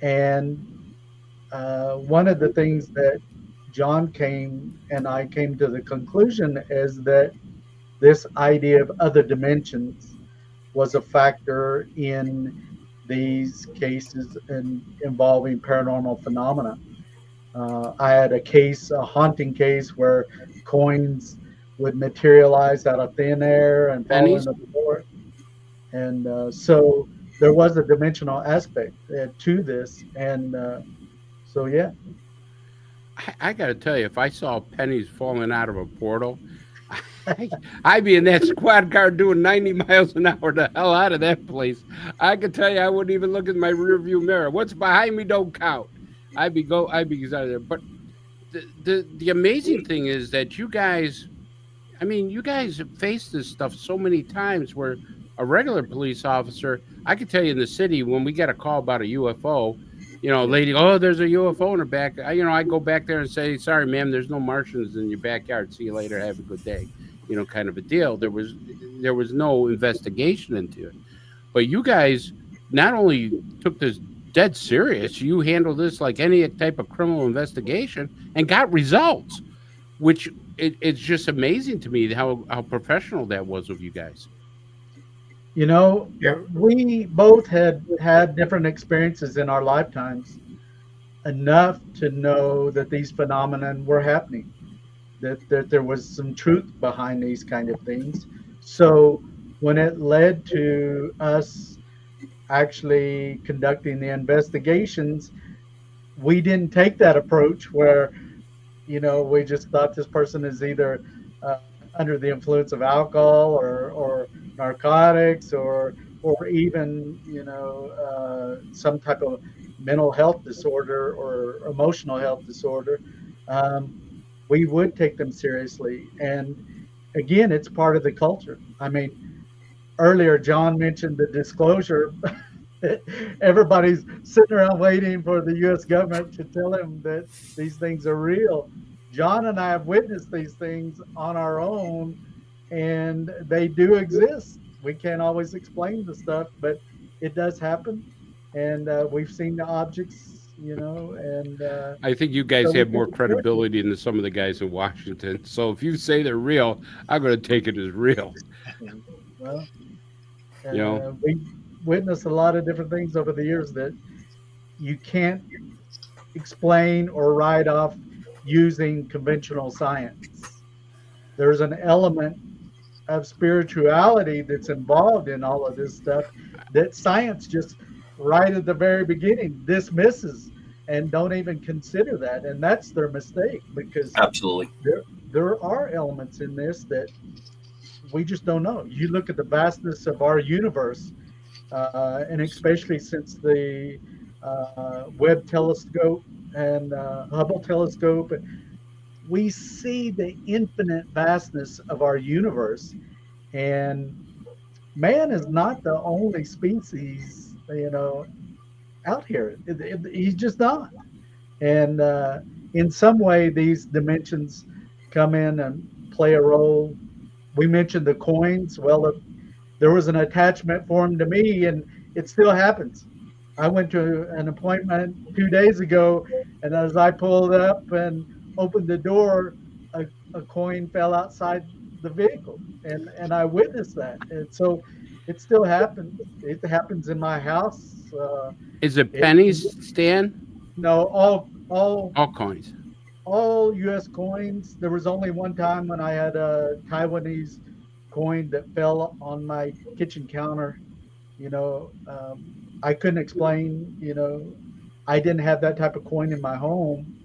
And one of the things that John and I came to the conclusion is that this idea of other dimensions was a factor in these cases involving paranormal phenomena. I had a haunting case where coins would materialize out of thin air and fall Pennies? into the floor. And so there was a dimensional aspect to this. And so, yeah. I got to tell you, if I saw pennies falling out of a portal, I'd be in that squad car doing 90 miles an hour the hell out of that place. I can tell you, I wouldn't even look in my rearview mirror. What's behind me don't count. I'd be out of there. But the amazing thing is that you guys have faced this stuff so many times where a regular police officer, I can tell you in the city, when we get a call about a UFO, lady, oh, there's a UFO in her back. I go back there and say, sorry, ma'am, there's no Martians in your backyard. See you later. Have a good day. Kind of a deal. There was no investigation into it. But you guys not only took this dead serious, you handled this like any type of criminal investigation and got results, which it's just amazing to me how professional that was of you guys. We both had different experiences in our lifetimes, enough to know that these phenomena were happening, that there was some truth behind these kind of things. So when it led to us actually conducting the investigations, we didn't take that approach where, we just thought this person is either under the influence of alcohol or narcotics or even some type of mental health disorder or emotional health disorder. We would take them seriously. And again, it's part of the culture. I mean, earlier John mentioned the disclosure. Everybody's sitting around waiting for the U.S. government to tell him that these things are real. John and I have witnessed these things on our own, and they do exist. We can't always explain the stuff, but it does happen. And we've seen the objects, and I think you guys have more credibility than some of the guys in Washington. So if you say they're real, I'm going to take it as real. Well, we we witnessed a lot of different things over the years that you can't explain or write off using conventional science. There's an element of spirituality that's involved in all of this stuff that science just right at the very beginning dismisses and don't even consider that. And that's their mistake, because Absolutely. there are elements in this that we just don't know. You look at the vastness of our universe, and especially since the Webb telescope and Hubble telescope, we see the infinite vastness of our universe. And man is not the only species, out here. He's just not. And in some way, these dimensions come in and play a role we mentioned the coins. Well, there was an attachment form to me, and it still happens. I went to an appointment 2 days ago, and as I pulled up and opened the door, a coin fell outside the vehicle, and I witnessed that. And so it still happens. It happens in my house. Is it pennies, Stan? No, All coins. all U.S. coins. There was only one time when I had a Taiwanese coin that fell on my kitchen counter. I couldn't explain. I didn't have that type of coin in my home,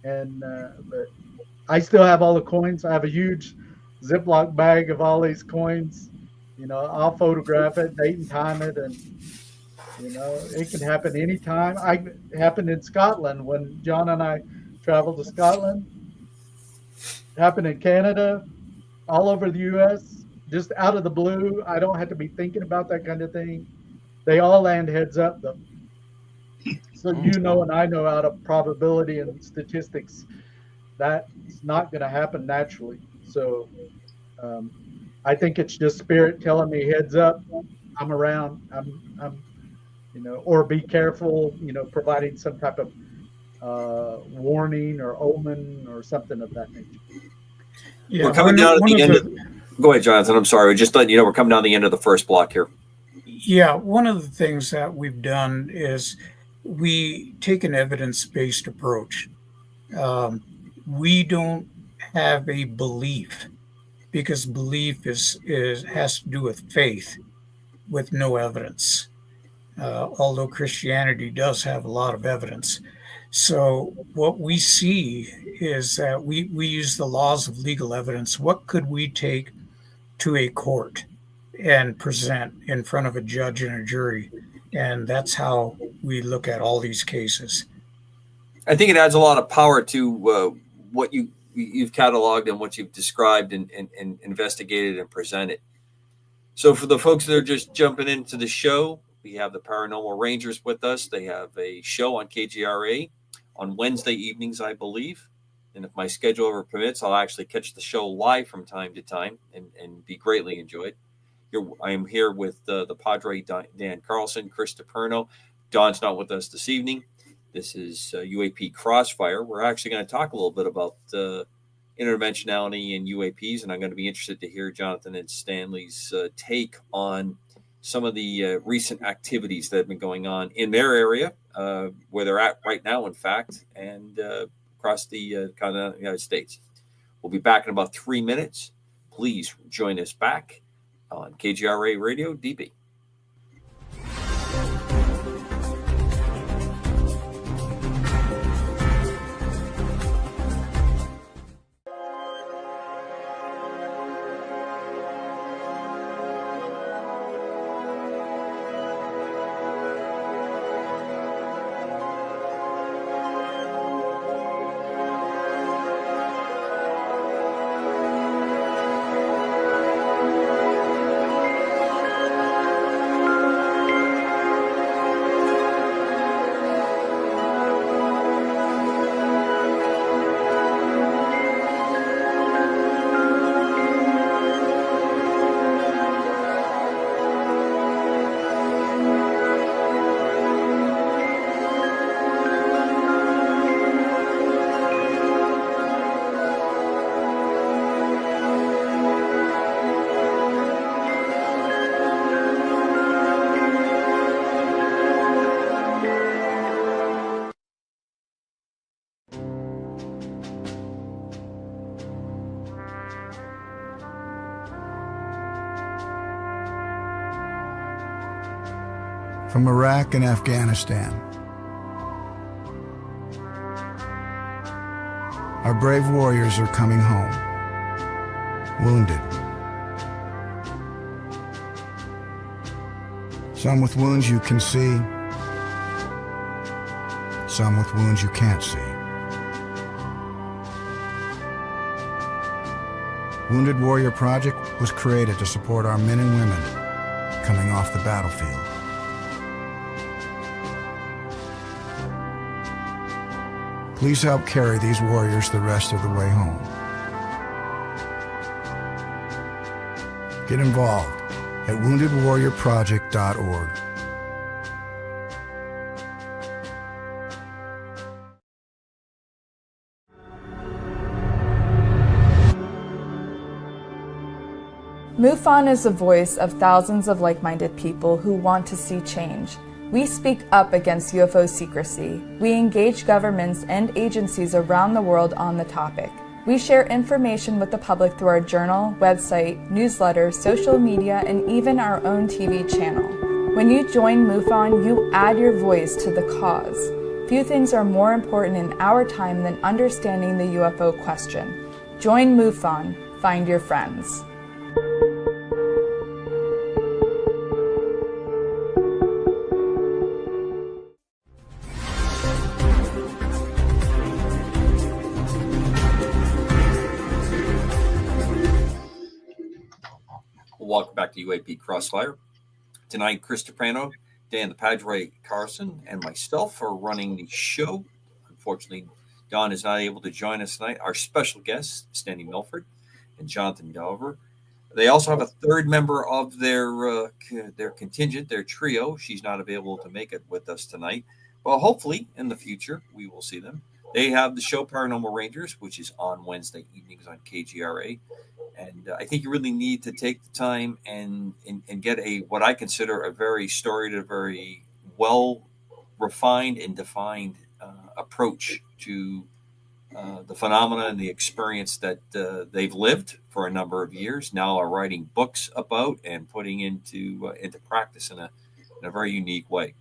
and but I still have all the coins. I have a huge Ziploc bag of all these coins. I'll photograph it, date and time it, and it can happen anytime. It happened in Scotland when John and I traveled to Scotland. It happened in Canada, all over the U.S., just out of the blue. I don't have to be thinking about that kind of thing. They all land heads up, though. So and I know out of probability and statistics, that's not going to happen naturally. So I think it's just spirit telling me heads up, I'm around, I'm or be careful, providing some type of warning or omen or something of that nature. Yeah, we're coming down at the end. Go ahead, Jonathan. I'm sorry. We're just letting you know we're coming down the end of the first block here. Yeah, one of the things that we've done is we take an evidence-based approach. We don't have a belief, because belief has to do with faith with no evidence. Although Christianity does have a lot of evidence. So what we see is that we use the laws of legal evidence. What could we take to a court and present in front of a judge and a jury? And that's how we look at all these cases. I think it adds a lot of power to what you've cataloged and what you've described and investigated and presented. So for the folks that are just jumping into the show, we have the Paranormal Rangers with us. They have a show on KGRA on Wednesday evenings, I believe. And if my schedule ever permits, I'll actually catch the show live from time to time and be greatly enjoyed. I am here with the Padre Dan Carlson, Chris DiPerno. Don's not with us this evening. This is UAP Crossfire. We're actually going to talk a little bit about interdimensionality and UAPs, and I'm going to be interested to hear Jonathan and Stanley's take on some of the recent activities that have been going on in their area, where they're at right now, in fact, and across the continental United States. We'll be back in about 3 minutes. Please join us back on KGRA Radio DB. From Iraq and Afghanistan, our brave warriors are coming home, wounded. Some with wounds you can see, some with wounds you can't see. Wounded Warrior Project was created to support our men and women coming off the battlefield. Please help carry these warriors the rest of the way home. Get involved at woundedwarriorproject.org. MUFON is the voice of thousands of like-minded people who want to see change. We speak up against UFO secrecy. We engage governments and agencies around the world on the topic. We share information with the public through our journal, website, newsletter, social media, and even our own TV channel. When you join MUFON, you add your voice to the cause. Few things are more important in our time than understanding the UFO question. Join MUFON. Find your friends. Welcome back to UAP Crossfire. Tonight, Chris DePrano, Dan the Padre Carson, and myself are running the show. Unfortunately, Don is not able to join us tonight. Our special guests, Stanley Milford and Jonathan Delver. They also have a third member of their contingent, their trio. She's not available to make it with us tonight. Well, hopefully in the future we will see them. They have the show Paranormal Rangers, which is on Wednesday evenings on KGRA. And I think you really need to take the time and get what I consider a very storied, a very well refined and defined approach to the phenomena and the experience that they've lived for a number of years, now are writing books about and putting into practice in a very unique way.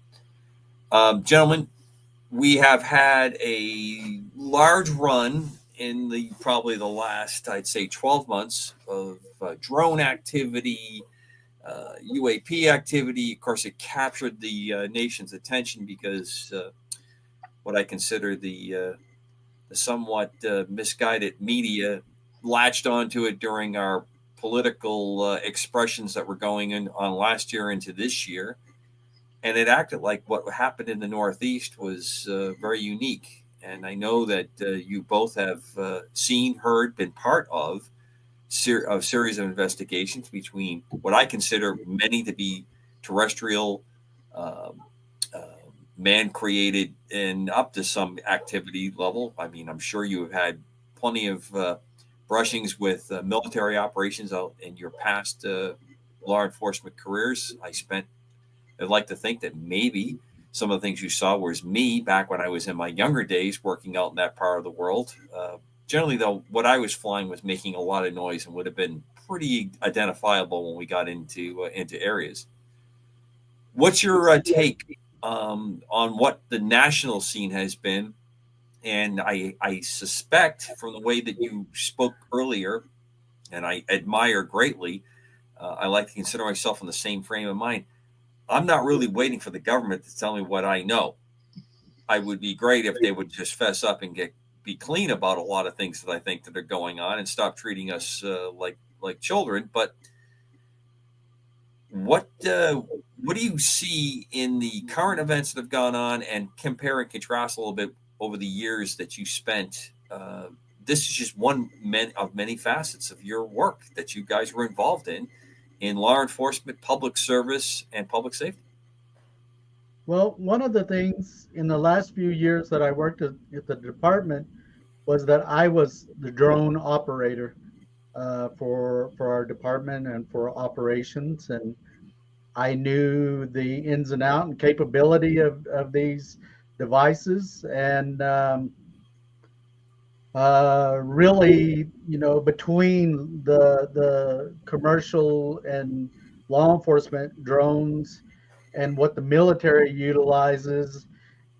Gentlemen, we have had a large run in probably the last, I'd say, 12 months of drone activity, UAP activity. Of course, it captured the nation's attention because what I consider the somewhat misguided media latched onto it during our political expressions that were going on last year into this year. And it acted like what happened in the Northeast was very unique. And I know that you both have seen, heard, been part of a series of investigations between what I consider many to be terrestrial, man-created, and up to some activity level. I mean, I'm sure you have had plenty of brushings with military operations out in your past law enforcement careers. I'd like to think that maybe some of the things you saw was me back when I was in my younger days working out in that part of the world. Generally, though, what I was flying was making a lot of noise and would have been pretty identifiable when we got into areas. What's your take on what the national scene has been? And I suspect from the way that you spoke earlier, and I admire greatly, I like to consider myself in the same frame of mind. I'm not really waiting for the government to tell me what I know. I would be great if they would just fess up and be clean about a lot of things that I think that are going on and stop treating us like children. But what do you see in the current events that have gone on, and compare and contrast a little bit over the years that you spent? This is just one of many facets of your work that you guys were involved in law enforcement, public service, and public safety. Well, one of the things in the last few years that I worked at the department was that I was the drone operator for our department and for operations, and I knew the ins and outs and capability of these devices, and really, between the commercial and law enforcement drones and what the military utilizes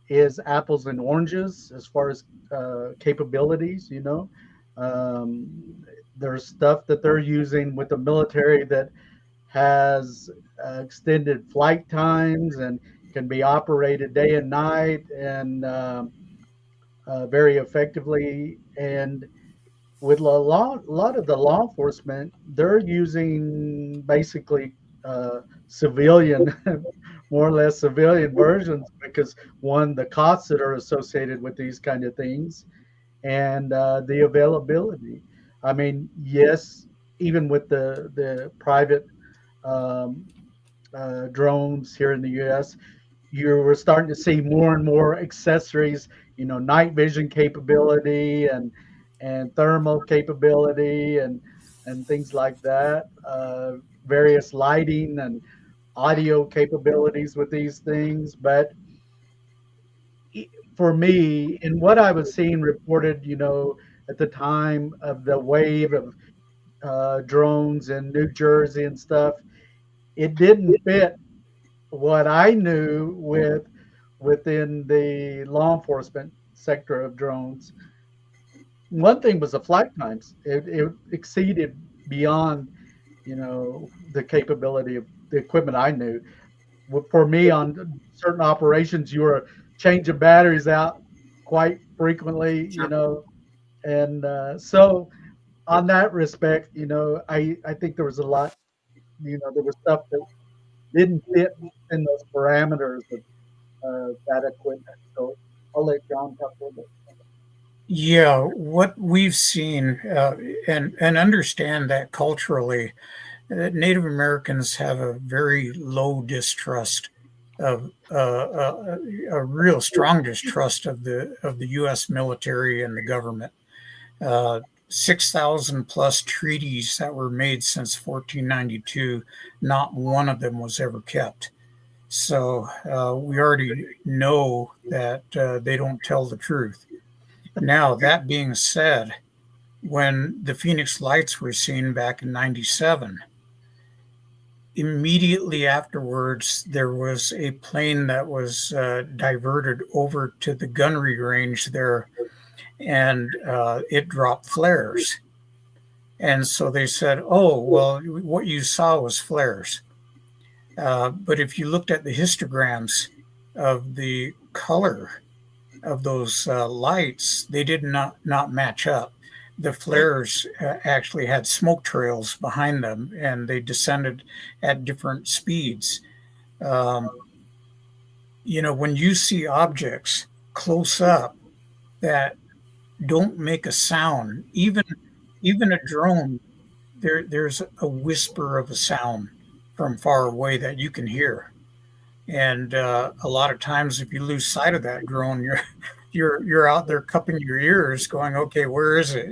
is apples and oranges as far as capabilities. There's stuff that they're using with the military that has extended flight times and can be operated day and night, and very effectively. And with a lot of the law enforcement, they're using basically civilian, more or less civilian versions, because one, the costs that are associated with these kind of things, and the availability. I mean, yes, even with the private um, drones here in the U.S., you were starting to see more and more accessories, night vision capability and thermal capability and things like that. Various lighting and audio capabilities with these things. But for me, in what I was seeing reported, at the time of the wave of drones in New Jersey and stuff, it didn't fit what I knew within the law enforcement sector of drones. One thing was the flight times. It exceeded beyond, the capability of the equipment I knew. For me, on certain operations, you were changing batteries out quite frequently, and so on that respect, I think there was a lot, there was stuff that didn't fit in those parameters of that equipment. So I'll let John talk a little bit. Yeah, what we've seen and understand that culturally, Native Americans have a very low distrust of a real strong distrust of the U.S. military and the government. 6,000 plus treaties that were made since 1492, not one of them was ever kept. So we already know that they don't tell the truth. Now, that being said, when the Phoenix Lights were seen back in 97, immediately afterwards, there was a plane that was diverted over to the gunnery range there, and it dropped flares. And so they said, oh, well, what you saw was flares. But if you looked at the histograms of the color of those lights, they did not match up. The flares actually had smoke trails behind them, and they descended at different speeds. When you see objects close up that don't make a sound, even a drone, there's a whisper of a sound from far away that you can hear. And a lot of times, if you lose sight of that drone, you're out there cupping your ears, going, "Okay, where is it?"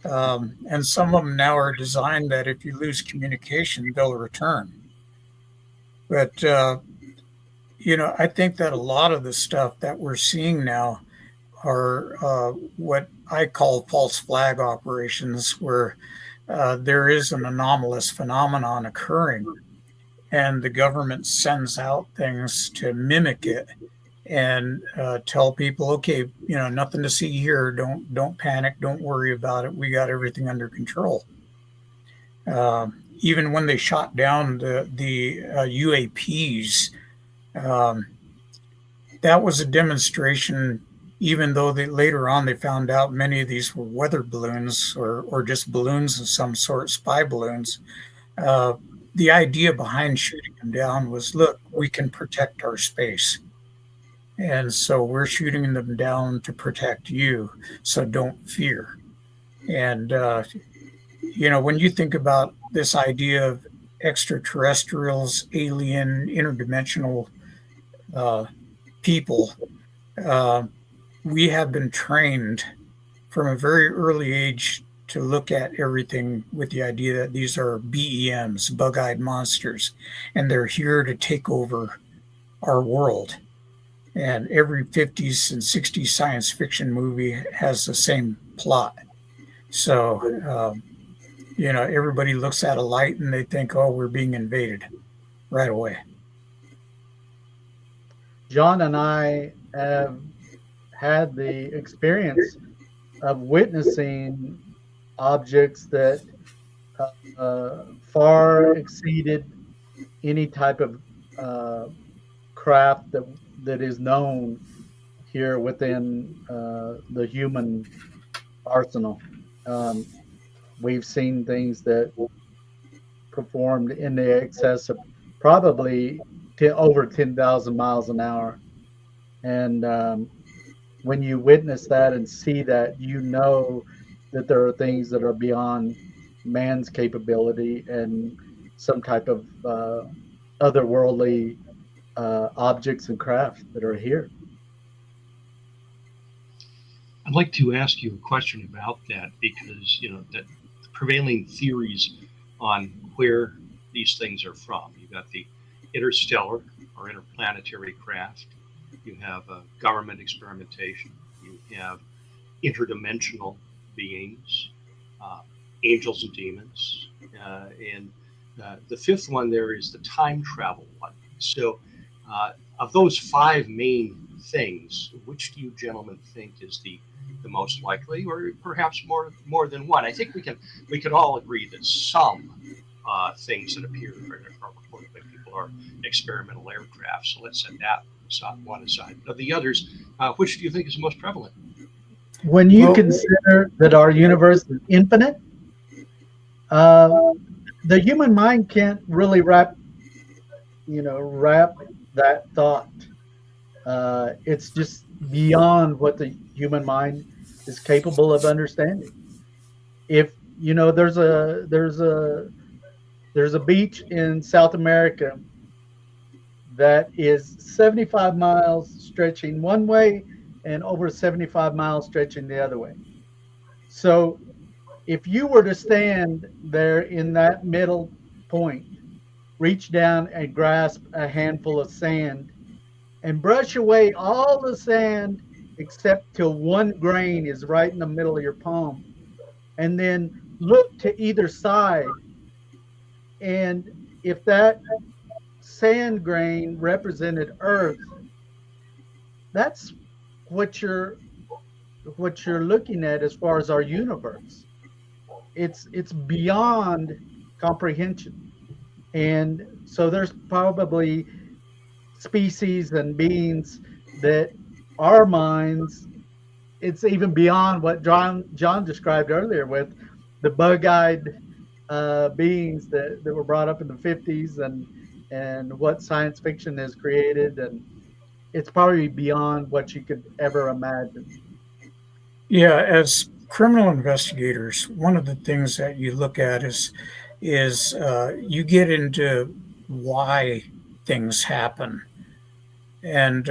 And some of them now are designed that if you lose communication, they'll return. But I think that a lot of the stuff that we're seeing now are what I call false flag operations, where there is an anomalous phenomenon occurring, and the government sends out things to mimic it and tell people, okay, nothing to see here. Don't panic. Don't worry about it. We got everything under control. Even when they shot down the UAPs, that was a demonstration. Even though later on they found out many of these were weather balloons or just balloons of some sort, spy balloons. The idea behind shooting them down was, look, we can protect our space. And so we're shooting them down to protect you. So don't fear. And, when you think about this idea of extraterrestrials, alien, interdimensional people, we have been trained from a very early age to look at everything with the idea that these are BEMs, bug-eyed monsters, and they're here to take over our world. And every 50s and 60s science fiction movie has the same plot. So, everybody looks at a light and they think, oh, we're being invaded right away. John and I have had the experience of witnessing objects that far exceeded any type of craft that is known here within the human arsenal. We've seen things that performed in the excess of probably over 10,000 miles an hour. And when you witness that and see that, that there are things that are beyond man's capability and some type of otherworldly objects and craft that are here. I'd like to ask you a question about that, because that the prevailing theories on where these things are from. You've got the interstellar or interplanetary craft. You have government experimentation. You have interdimensional beings, angels and demons, and the fifth one there is the time travel one. So, of those five main things, which do you gentlemen think is the most likely, or perhaps more than one? I think we can all agree that some things that appear are reported by people are experimental aircraft. So let's set that one aside. Of the others, which do you think is most prevalent? When you consider that our universe is infinite, the human mind can't really wrap that thought. It's just beyond what the human mind is capable of understanding. If there's a beach in South America that is 75 miles stretching one way and over 75 miles stretching the other way. So if you were to stand there in that middle point, reach down and grasp a handful of sand and brush away all the sand except till one grain is right in the middle of your palm, and then look to either side, and if that sand grain represented Earth, that's what you're looking at as far as our universe. It's beyond comprehension. And so there's probably species and beings that our minds, it's even beyond what John described earlier with the bug-eyed beings that were brought up in the 50s and what science fiction has created. And it's probably beyond what you could ever imagine. Yeah, as criminal investigators, one of the things that you look at is you get into why things happen, and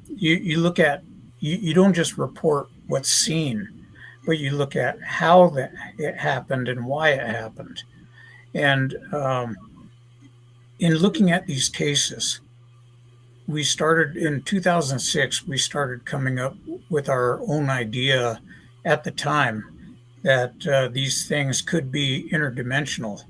you look at you don't just report what's seen, but you look at how it happened and why it happened. And in looking at these cases, we started in 2006. We started coming up with our own idea at the time that these things could be interdimensional.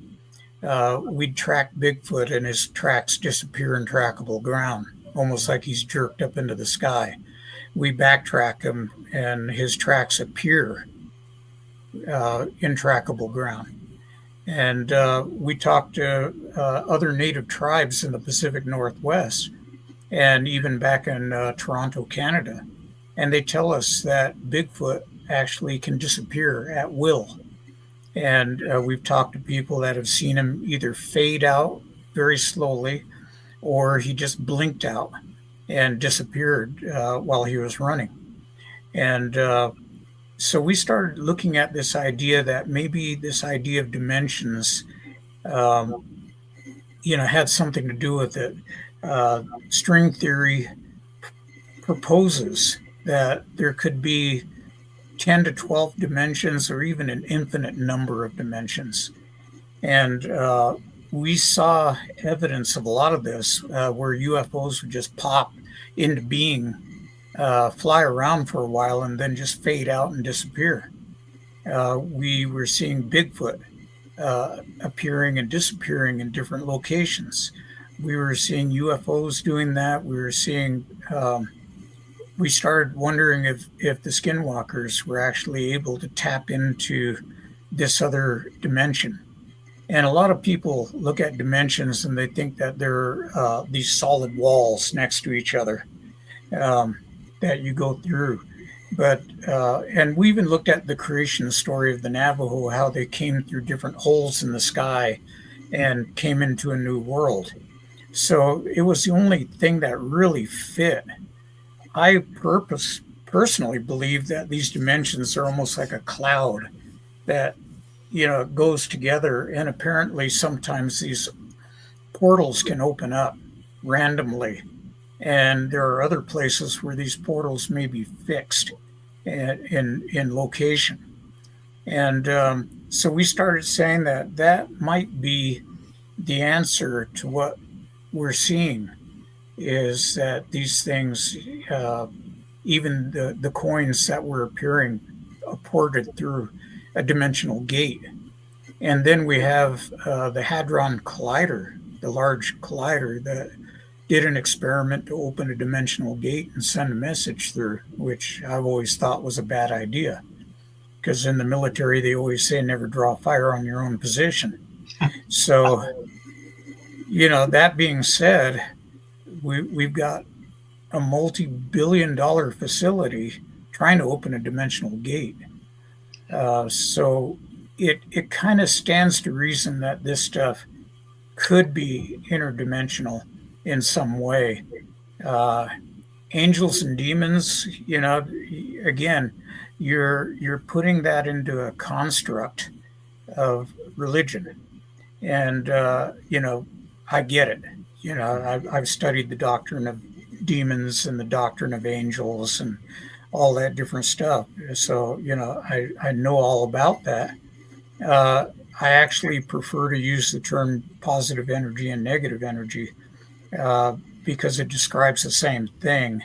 We'd track Bigfoot and his tracks disappear in trackable ground, almost like he's jerked up into the sky. We backtrack him and his tracks appear in trackable ground. And we talked to other native tribes in the Pacific Northwest and even back in Toronto, Canada. And they tell us that Bigfoot actually can disappear at will. And we've talked to people that have seen him either fade out very slowly or he just blinked out and disappeared while he was running. And so we started looking at this idea that maybe this idea of dimensions, had something to do with it. String theory proposes that there could be 10 to 12 dimensions or even an infinite number of dimensions. And we saw evidence of a lot of this where UFOs would just pop into being, fly around for a while, and then just fade out and disappear. We were seeing Bigfoot appearing and disappearing in different locations. We were seeing UFOs doing that. We were seeing, we started wondering if the skinwalkers were actually able to tap into this other dimension. And a lot of people look at dimensions and they think that they're these solid walls next to each other that you go through. But, and we even looked at the creation story of the Navajo, how they came through different holes in the sky and came into a new world. So it was the only thing that really fit. I personally believe that these dimensions are almost like a cloud that it goes together. And apparently sometimes these portals can open up randomly. And there are other places where these portals may be fixed in location. And so we started saying that that might be the answer to what we're seeing, is that these things, even the coins that were appearing, ported through a dimensional gate. And then we have the Hadron Collider, the large collider that did an experiment to open a dimensional gate and send a message through, which I've always thought was a bad idea. Because in the military, they always say never draw fire on your own position. So, that being said, we've got a multi-billion-dollar facility trying to open a dimensional gate. So it kind of stands to reason that this stuff could be interdimensional in some way. Angels and demons, again, you're putting that into a construct of religion. And, I get it. I've studied the doctrine of demons and the doctrine of angels and all that different stuff. So, I know all about that. I actually prefer to use the term positive energy and negative energy because it describes the same thing,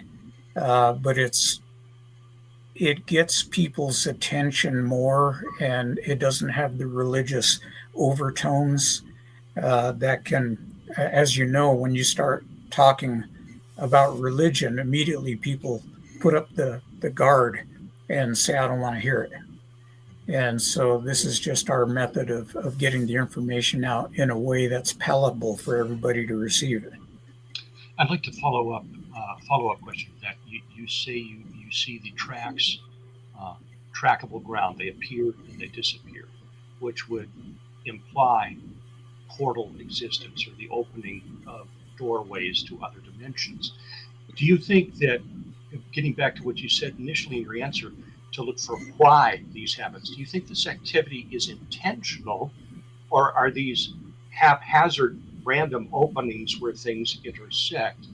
but it gets people's attention more, and it doesn't have the religious overtones that can, as you know, when you start talking about religion, immediately people put up the guard and say, I don't want to hear it. And so this is just our method of getting the information out in a way that's palatable for everybody to receive it. I'd like to follow up question to that. You say you see the tracks, trackable ground. They appear and they disappear, which would imply portal existence or the opening of doorways to other dimensions. Do you think that, getting back to what you said initially in your answer, to look for why these happens, do you think this activity is intentional, or are these haphazard random openings where things intersect?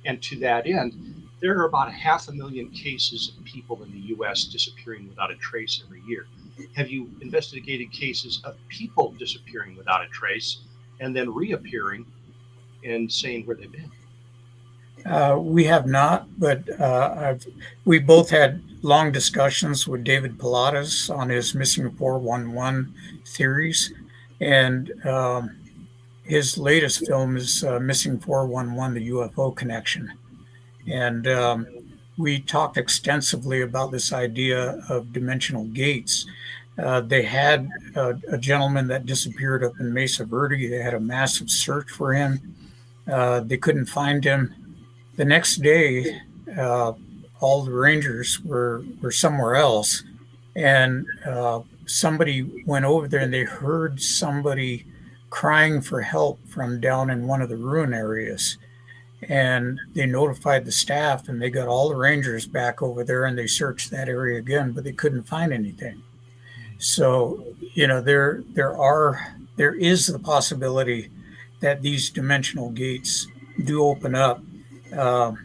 And to that end, there are about 500,000 cases of people in the US disappearing without a trace every year. Have you investigated cases of people disappearing without a trace and then reappearing and saying where they've been? We have not, but we both had long discussions with David Pilates on his Missing 411 theories, and his latest film is Missing 411, the UFO Connection. And we talked extensively about this idea of dimensional gates. They had a gentleman that disappeared up in Mesa Verde. They had a massive search for him. They couldn't find him. The next day, all the Rangers were somewhere else, and somebody went over there and they heard somebody crying for help from down in one of the ruin areas. And they notified the staff, and they got all the Rangers back over there, and they searched that area again, but they couldn't find anything. So, there is the possibility that these dimensional gates do open up. A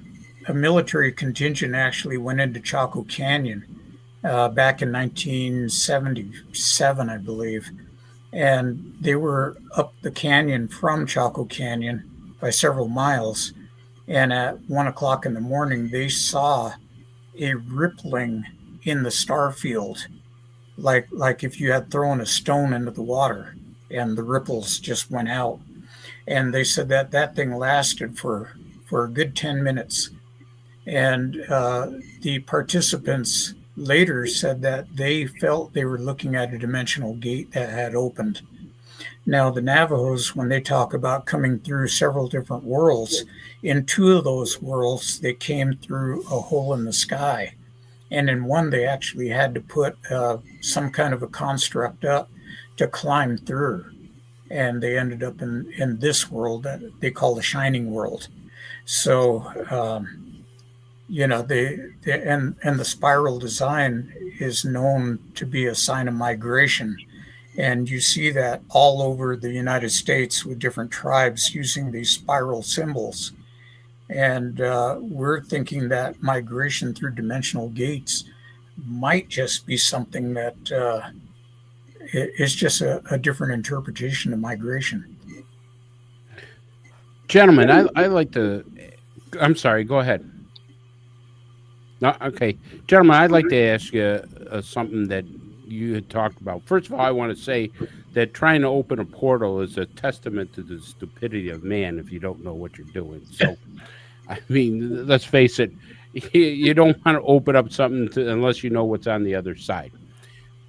military contingent actually went into Chaco Canyon back in 1977, I believe. And they were up the canyon from Chaco Canyon by several miles. And at 1 o'clock in the morning, they saw a rippling in the star field, like if you had thrown a stone into the water and the ripples just went out. And they said that thing lasted for a good 10 minutes. And the participants later said that they felt they were looking at a dimensional gate that had opened. Now, the Navajos, when they talk about coming through several different worlds, in two of those worlds, they came through a hole in the sky. And in one, they actually had to put some kind of a construct up to climb through. And they ended up in this world that they call the Shining World. So, the spiral design is known to be a sign of migration. And you see that all over the United States with different tribes using these spiral symbols. And we're thinking that migration through dimensional gates might just be something that is just a different interpretation of migration. Gentlemen, I like to. I'm sorry. Go ahead. No, okay, gentlemen, I'd like to ask you something that you had talked about. First of all, I want to say that trying to open a portal is a testament to the stupidity of man if you don't know what you're doing. So, I mean, let's face it, you don't want to open up something unless you know what's on the other side.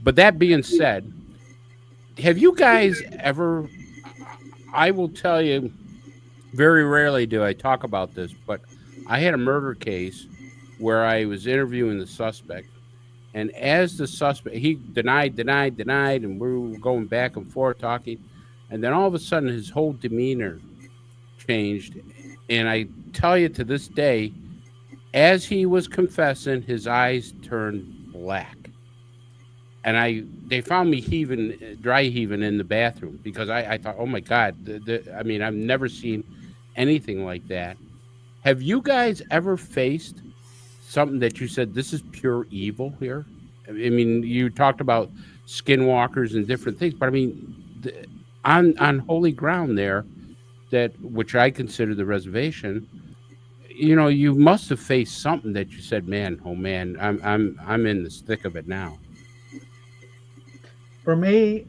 But that being said, have you guys ever, I will tell you, very rarely do I talk about this, but I had a murder case where I was interviewing the suspect. And as the suspect, he denied, and we were going back and forth talking. And then all of a sudden, his whole demeanor changed. And I tell you to this day, as he was confessing, his eyes turned black. And they found me dry heaving in the bathroom because I thought, oh my God, I mean, I've never seen anything like that. Have you guys ever faced something that you said, this is pure evil here? I mean, you talked about skinwalkers and different things, but I mean, on holy ground there, which I consider the reservation, you must have faced something that you said, man, oh man, I'm in the thick of it now. For me,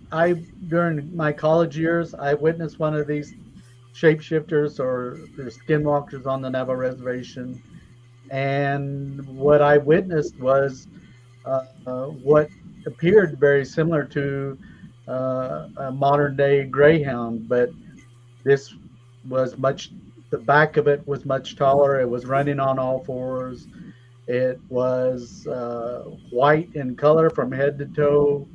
during my college years, I witnessed one of these shapeshifters or skinwalkers on the Navajo reservation. And what I witnessed was what appeared very similar to a modern day greyhound, but this was the back of it was much taller. It was running on all fours. It was white in color from head to toe.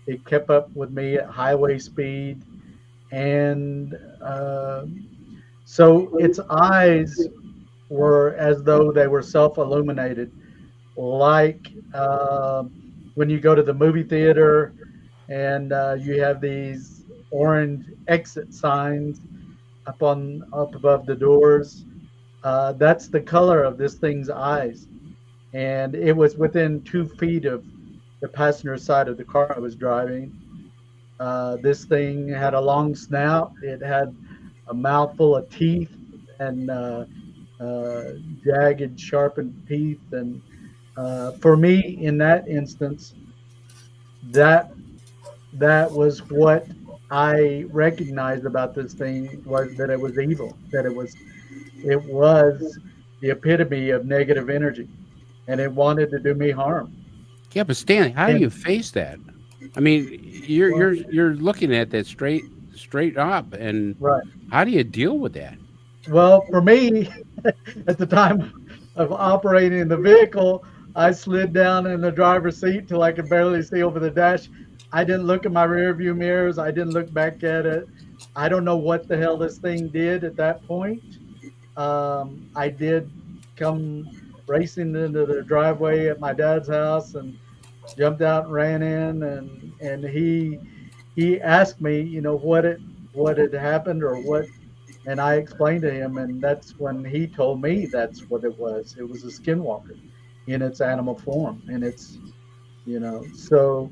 It kept up with me at highway speed. And so its eyes were as though they were self-illuminated, like when you go to the movie theater and you have these orange exit signs up above the doors. That's the color of this thing's eyes, and it was within 2 feet of the passenger side of the car I was driving. This thing had a long snout. It had a mouthful of teeth and jagged, sharpened teeth. And for me, in that instance, that was what I recognized about this thing, was that it was evil, that it was the epitome of negative energy, and it wanted to do me harm. Yeah, but Stanley, how do you face that? I mean, you're looking at that straight up, and right. How do you deal with that? Well, for me, at the time of operating the vehicle, I slid down in the driver's seat till I could barely see over the dash. I didn't look at my rear view mirrors. I didn't look back at it. I don't know what the hell this thing did at that point. I did come racing into the driveway at my dad's house and jumped out and ran in, and he asked me, what had happened or what, and I explained to him, and that's when he told me that's what it was. It was a skinwalker in its animal form, and it's, so,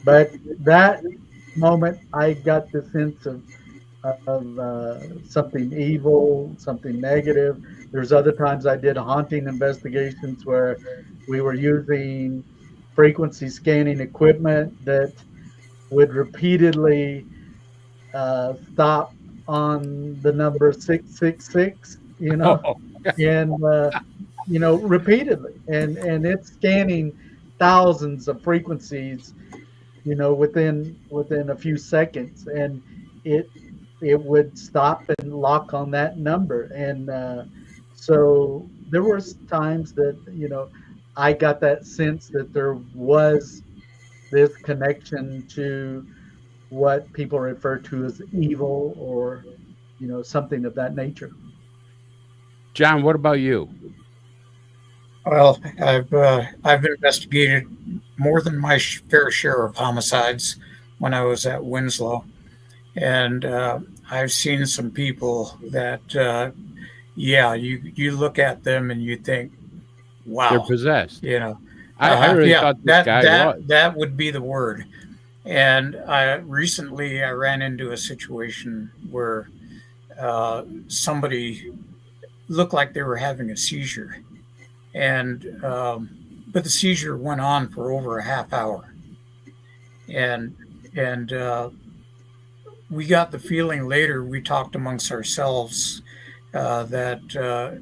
but that moment I got the sense of something evil, something negative. There's other times I did haunting investigations where we were using frequency scanning equipment that would repeatedly stop on the number 666, and repeatedly, and it's scanning thousands of frequencies, within a few seconds, and it would stop and lock on that number. And so there were times that I got that sense that there was this connection to what people refer to as evil, or something of that nature. John, what about you? Well, I've investigated more than my fair share of homicides, when I was at Winslow, and I've seen some people that, yeah, you look at them and you think, They're wow, possessed. you know, I really yeah, thought this guy was. that would be the word. And recently I ran into a situation where somebody looked like they were having a seizure, and but the seizure went on for over a half hour, and and we got the feeling later. We talked amongst ourselves that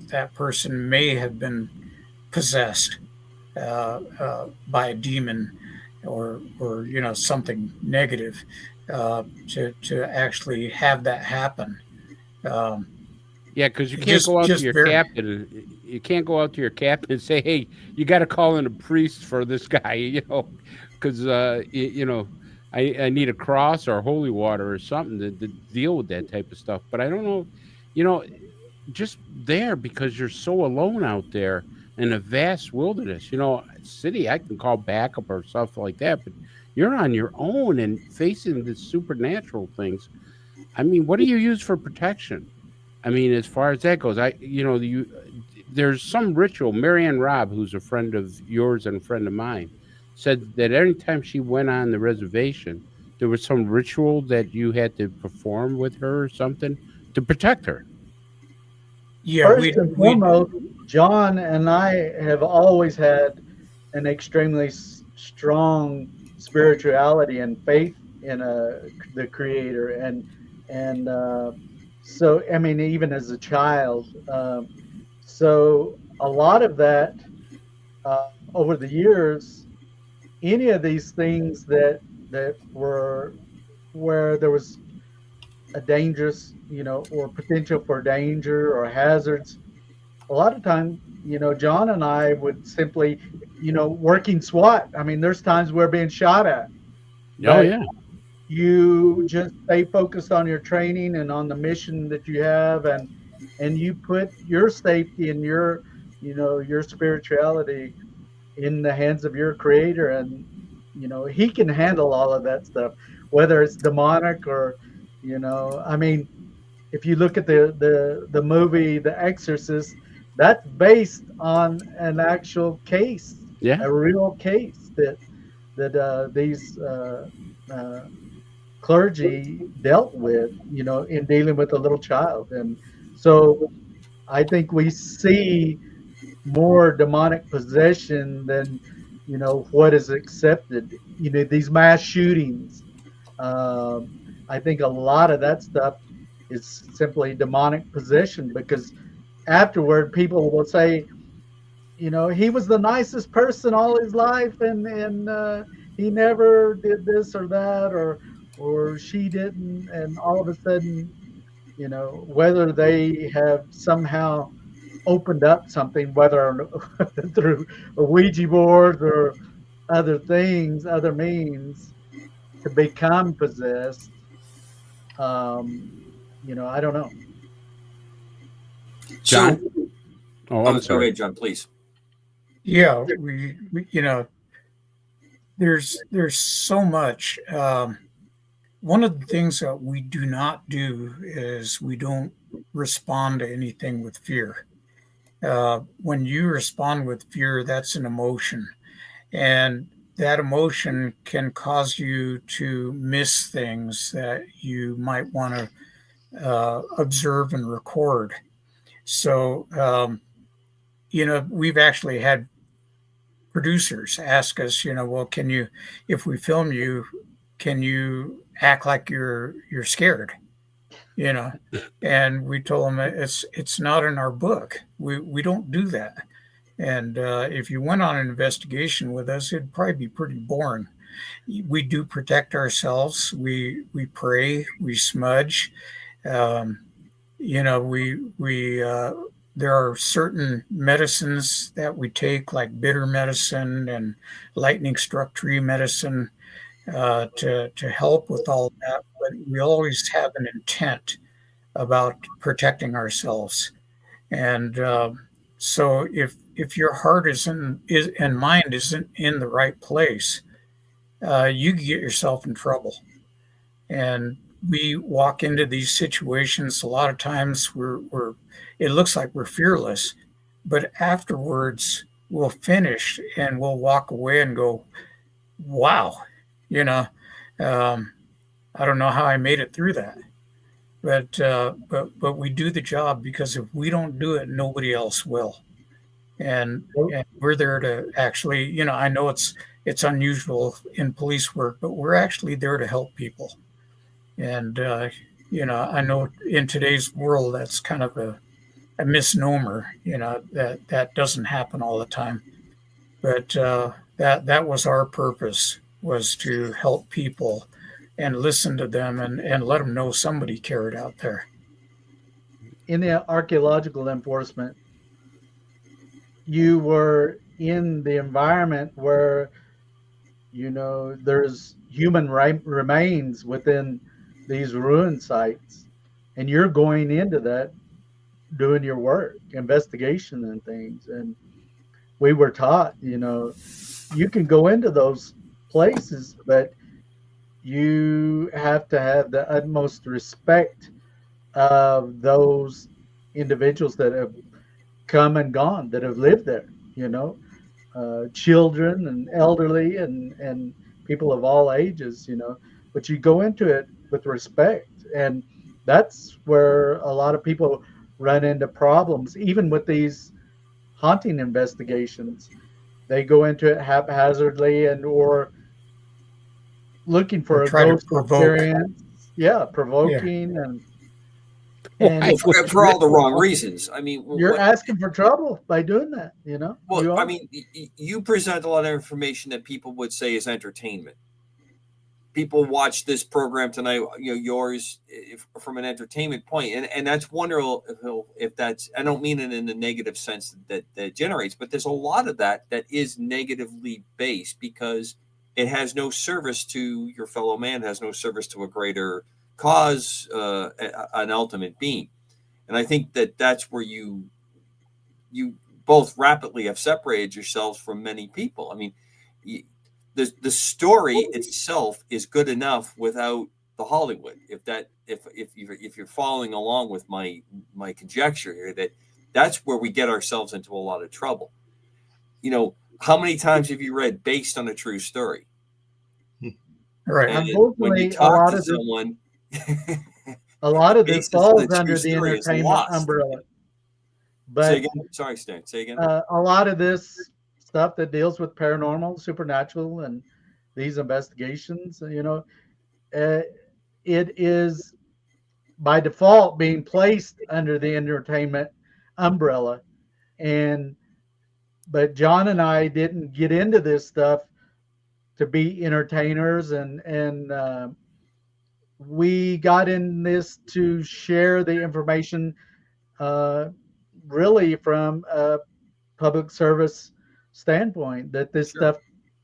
that person may have been possessed by a demon, or something negative, to actually have that happen. Um, Yeah, because you can't just go out to just your very captain. You can't go out to your captain and say, "Hey, you got to call in a priest for this guy," because I need a cross or holy water or something to deal with that type of stuff. But I don't know, you know, just there because you're so alone out there in a vast wilderness. City I can call backup or stuff like that, but you're on your own and facing the supernatural things. I mean, what do you use for protection? I mean, as far as that goes, there's some ritual. Marianne Robb, who's a friend of yours and a friend of mine, said that every time she went on the reservation, there was some ritual that you had to perform with her or something to protect her. yeah First we and we foremost, John and I have always had an extremely strong spirituality and faith in the Creator, and so I mean, even as a child, so a lot of that over the years, any of these things that were where there was a dangerous, or potential for danger or hazards, a lot of times, John and I would simply, working SWAT. I mean, there's times we're being shot at, Oh but yeah, you just stay focused on your training and on the mission that you have, and you put your safety and your spirituality in the hands of your Creator, and he can handle all of that stuff, whether it's demonic or, I mean, if you look at the movie The Exorcist, that's based on an actual case, yeah. a real case that these uh, clergy dealt with, in dealing with a little child. And so I think we see more demonic possession than, what is accepted. These mass shootings. Um, I think a lot of that stuff is simply demonic possession, because afterward people will say, he was the nicest person all his life, and he never did this or that, or she didn't, and all of a sudden, whether they have somehow opened up something, whether through a Ouija board or other things, other means to become possessed. Um, I don't know. John? So, Oh, I'm go sorry. ahead, John, please. yeah we there's so much. One of the things that we do not do is we don't respond to anything with fear. When you respond with fear, that's an emotion, and that emotion can cause you to miss things that you might want to observe and record. So, we've actually had producers ask us, well, can you, if we film you, can you act like you're scared? You know, and we told them it's not in our book. We don't do that. And if you went on an investigation with us, it'd probably be pretty boring. We do protect ourselves. We pray. We smudge. Um, we there are certain medicines that we take, like bitter medicine and lightning struck tree medicine, to help with all that. But we always have an intent about protecting ourselves. And so if your heart and mind isn't in the right place, you can get yourself in trouble. And we walk into these situations a lot of times it looks like we're fearless, but afterwards we'll finish and we'll walk away and go, wow, you know, um, I don't know how I made it through that. But we do the job, because if we don't do it, nobody else will. And we're there to actually, I know it's unusual in police work, but we're actually there to help people. And I know in today's world that's kind of a misnomer. That doesn't happen all the time. But that was our purpose, was to help people and listen to them and let them know somebody cared out there. In the archaeological enforcement, you were in the environment where, there's human remains within these ruin sites, and you're going into that, doing your work, investigation and things. And we were taught, you can go into those places, but you have to have the utmost respect of those individuals that have come and gone, that have lived there, children and elderly and people of all ages, but you go into it with respect. And that's where a lot of people run into problems, even with these haunting investigations. They go into it haphazardly or looking for a ghost experience. Yeah, provoking. And for all the wrong reasons. I mean, you're asking for trouble by doing that, Well, I mean, you present a lot of information that people would say is entertainment. People watch this program tonight, yours, from an entertainment point, and that's wonderful. If that's, I don't mean it in the negative sense that generates, but there's a lot of that is negatively based, because it has no service to your fellow man, has no service to a greater cause, an ultimate being. And I think that's where you both rapidly have separated yourselves from many people. I mean, the story itself is good enough without the Hollywood. If you're following along with my conjecture here, that's where we get ourselves into a lot of trouble. How many times have you read based on a true story? Right. And when you talk to someone, a lot of this falls under the entertainment umbrella. But say again. Sorry, Stan. Say again. A lot of this stuff that deals with paranormal, supernatural, and these investigations, it is by default being placed under the entertainment umbrella. But John and I didn't get into this stuff to be entertainers, and we got in this to share the information, really from a public service standpoint, that this stuff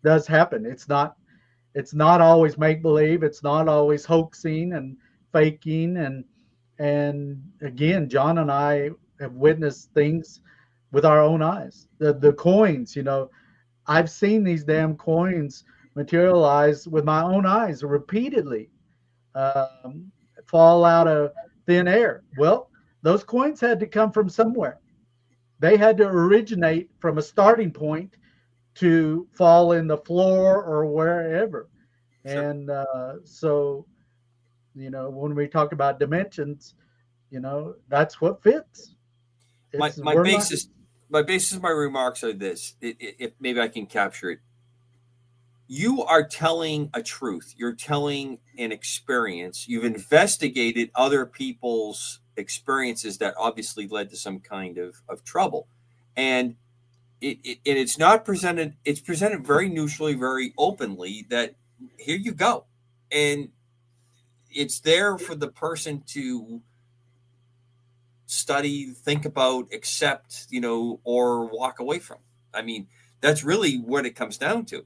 does happen. It's not always make believe. It's not always hoaxing and faking. And again, John and I have witnessed things with our own eyes. The coins, I've seen these damn coins materialize with my own eyes repeatedly, fall out of thin air. Well, those coins had to come from somewhere. They had to originate from a starting point to fall in the floor or wherever. Sure. And so, when we talk about dimensions, that's what fits. My basis of my remarks are this. If maybe I can capture it. You are telling a truth. You're telling an experience. You've investigated other people's experiences that obviously led to some kind of trouble. And it's not presented, it's presented very neutrally, very openly, that here you go. And it's there for the person to study, think about, accept, or walk away from. I mean, that's really what it comes down to.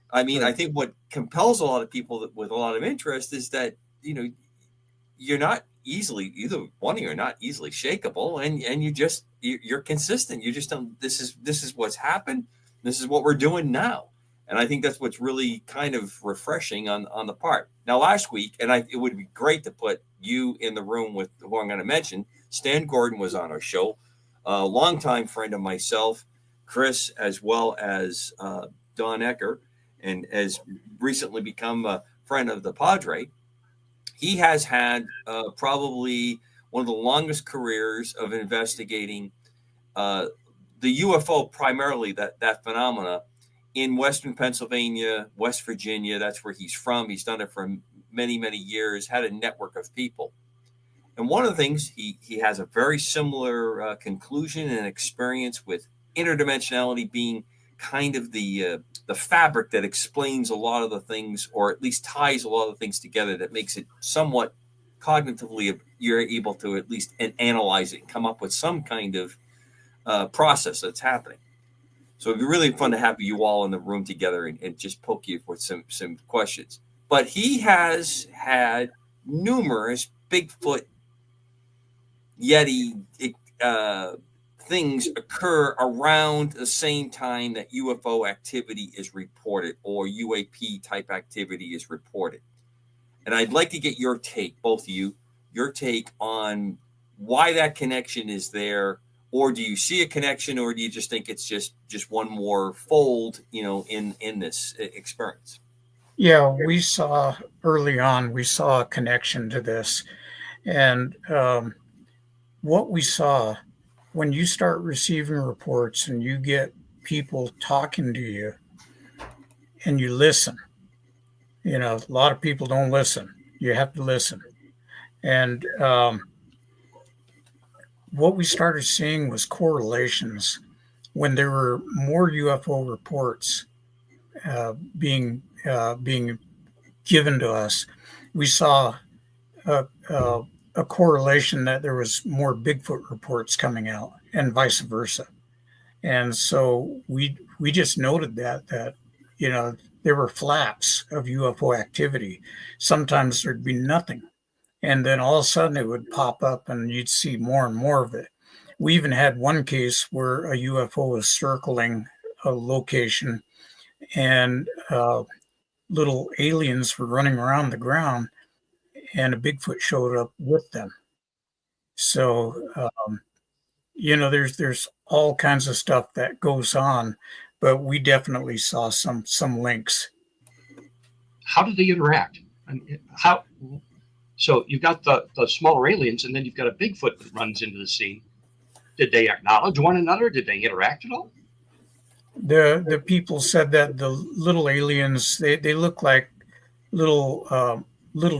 I mean, I think what compels a lot of people with a lot of interest is that, you're not easily, either one of you are not easily shakeable, and you're consistent. You just don't, this is what's happened. This is what we're doing now. And I think that's what's really kind of refreshing on the part. Now, last week, and it would be great to put you in the room with who I'm going to mention. Stan Gordon was on our show, a longtime friend of myself, Chris, as well as Don Ecker, and has recently become a friend of the Padre. He has had probably one of the longest careers of investigating the UFO, primarily that phenomena, in Western Pennsylvania, West Virginia. That's where he's from. He's done it for many, many years, had a network of people. And one of the things, he has a very similar conclusion and experience with interdimensionality being kind of the fabric that explains a lot of the things, or at least ties a lot of the things together, that makes it somewhat cognitively, you're able to at least analyze it and come up with some kind of process that's happening. So it'd be really fun to have you all in the room together and just poke you with some questions. But he has had numerous Bigfoot, Yeti things occur around the same time that UFO activity is reported, or UAP type activity is reported. And I'd like to get your take, both of you, your take on why that connection is there. Or do you see a connection, or do you just think it's just one more fold, in this experience? Yeah, we saw early on, we saw a connection to this. And what we saw, when you start receiving reports and you get people talking to you and you listen, a lot of people don't listen. You have to listen. And what we started seeing was correlations when there were more UFO reports being given to us. We saw a correlation that there was more Bigfoot reports coming out, and vice versa. And so we just noted that there were flaps of UFO activity. Sometimes there'd be nothing, and then all of a sudden it would pop up and you'd see more and more of it. We even had one case where a UFO was circling a location, and little aliens were running around the ground, and a Bigfoot showed up with them. So, there's all kinds of stuff that goes on, but we definitely saw some links. How do they interact? And how? So you've got the smaller aliens, and then you've got a Bigfoot that runs into the scene. Did they acknowledge one another? Did they interact at all? The people said that the little aliens, they look like little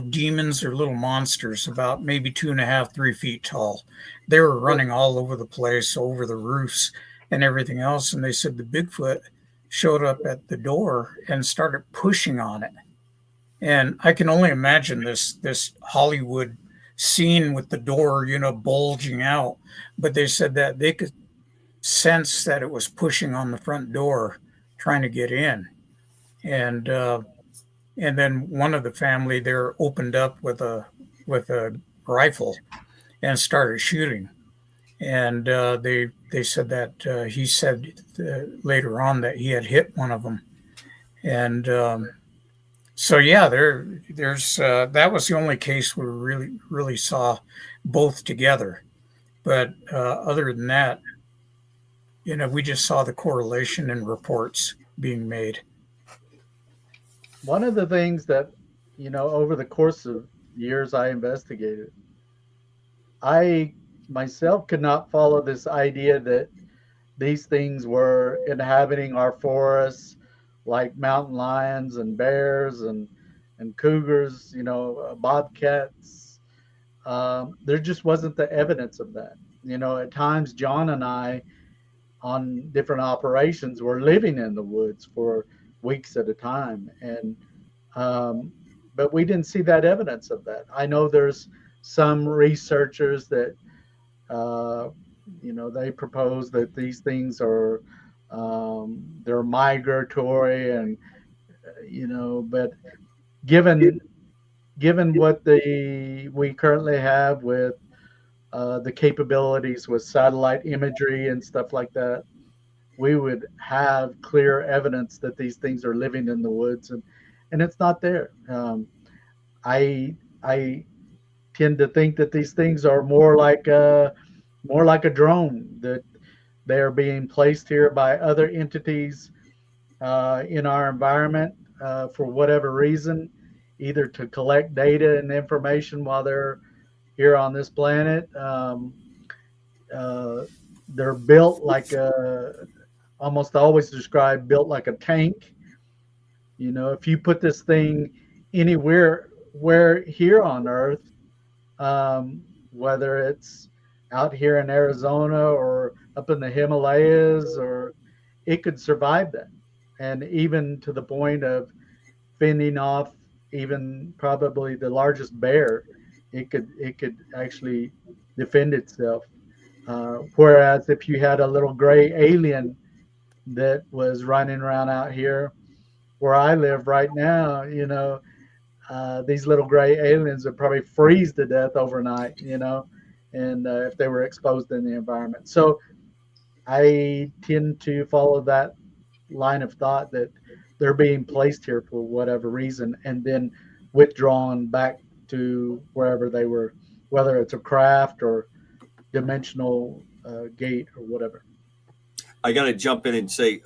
demons or little monsters, about maybe 2.5, 3 feet tall. They were running all over the place, over the roofs and everything else. And they said the Bigfoot showed up at the door and started pushing on it. And I can only imagine this Hollywood scene with the door, bulging out. But they said that they could sense that it was pushing on the front door, trying to get in. And then one of the family there opened up with a rifle and started shooting. And they said that he said later on that he had hit one of them. And so yeah, there's that was the only case where we really saw both together. But other than that, we just saw the correlation in reports being made. One of the things that, over the course of years I investigated, I myself could not follow this idea that these things were inhabiting our forests, like mountain lions and bears and cougars, bobcats. There just wasn't the evidence of that. At times, John and I, on different operations, were living in the woods for weeks at a time, and but we didn't see that evidence of that. I know there's some researchers that they propose that these things are they're migratory, and but given what we currently have with the capabilities with satellite imagery and stuff like that, we would have clear evidence that these things are living in the woods, and it's not there. I tend to think that these things are more like a drone, that they are being placed here by other entities in our environment for whatever reason, either to collect data and information while they're here on this planet. Uh, they're built like almost always described built like a tank. You know, if you put this thing anywhere where here on Earth, whether it's out here in Arizona or up in the Himalayas, or it could survive that, and even to the point of fending off even probably the largest bear, it could actually defend itself. Whereas if you had a little gray alien that was running around out here where I live right now, these little gray aliens would probably freeze to death overnight, and if they were exposed in the environment. So I tend to follow that line of thought that they're being placed here for whatever reason and then withdrawn back to wherever they were, whether it's a craft or dimensional gate or whatever. I got to jump in and say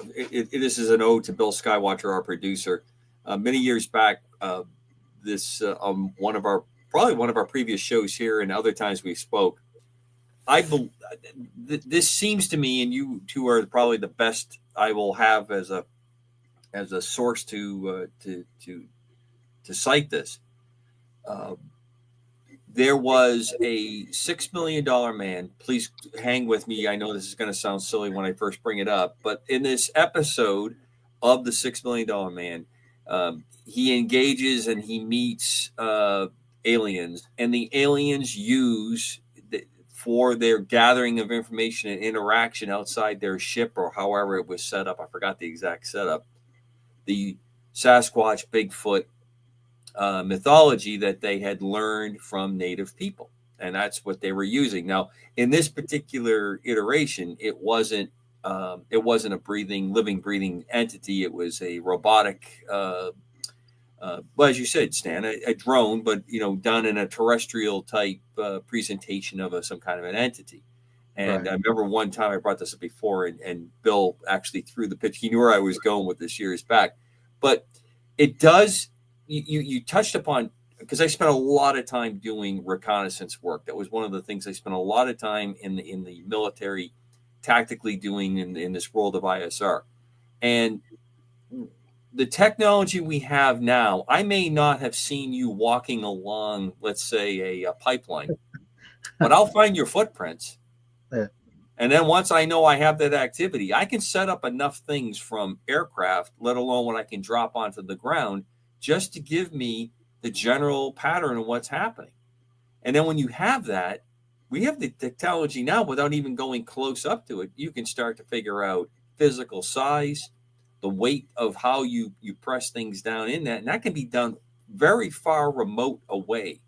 this is an ode to Bill Skywatcher, our producer. Many years back, this one of our previous shows here, and other times we spoke. This seems to me, and you two are probably the best I will have as a source to cite this. There was a $6 million man. Please hang with me. I know this is going to sound silly when I first bring it up, but in this episode of the $6 million man, he engages and he meets aliens, and the aliens use for their gathering of information and interaction outside their ship, or however it was set up. I forgot the exact setup. The Sasquatch, Bigfoot mythology that they had learned from native people, and that's what they were using. Now, in this particular iteration, it wasn't a living, breathing entity. It was a robotic, well, as you said, Stan, a drone, but done in a terrestrial type presentation of some kind of an entity. And right. I remember one time I brought this up before, and Bill actually threw the pitch. He knew where I was going with this years back, but it does. You touched upon, because I spent a lot of time doing reconnaissance work. That was one of the things I spent a lot of time in the military, tactically doing in this world of ISR. And the technology we have now, I may not have seen you walking along, let's say, a pipeline, but I'll find your footprints. Yeah. And then once I know I have that activity, I can set up enough things from aircraft, let alone what I can drop onto the ground, just to give me the general pattern of what's happening. And then when you have that, we have the technology now without even going close up to it. You can start to figure out physical size, the weight of how you press things down in that. And that can be done very far remote away.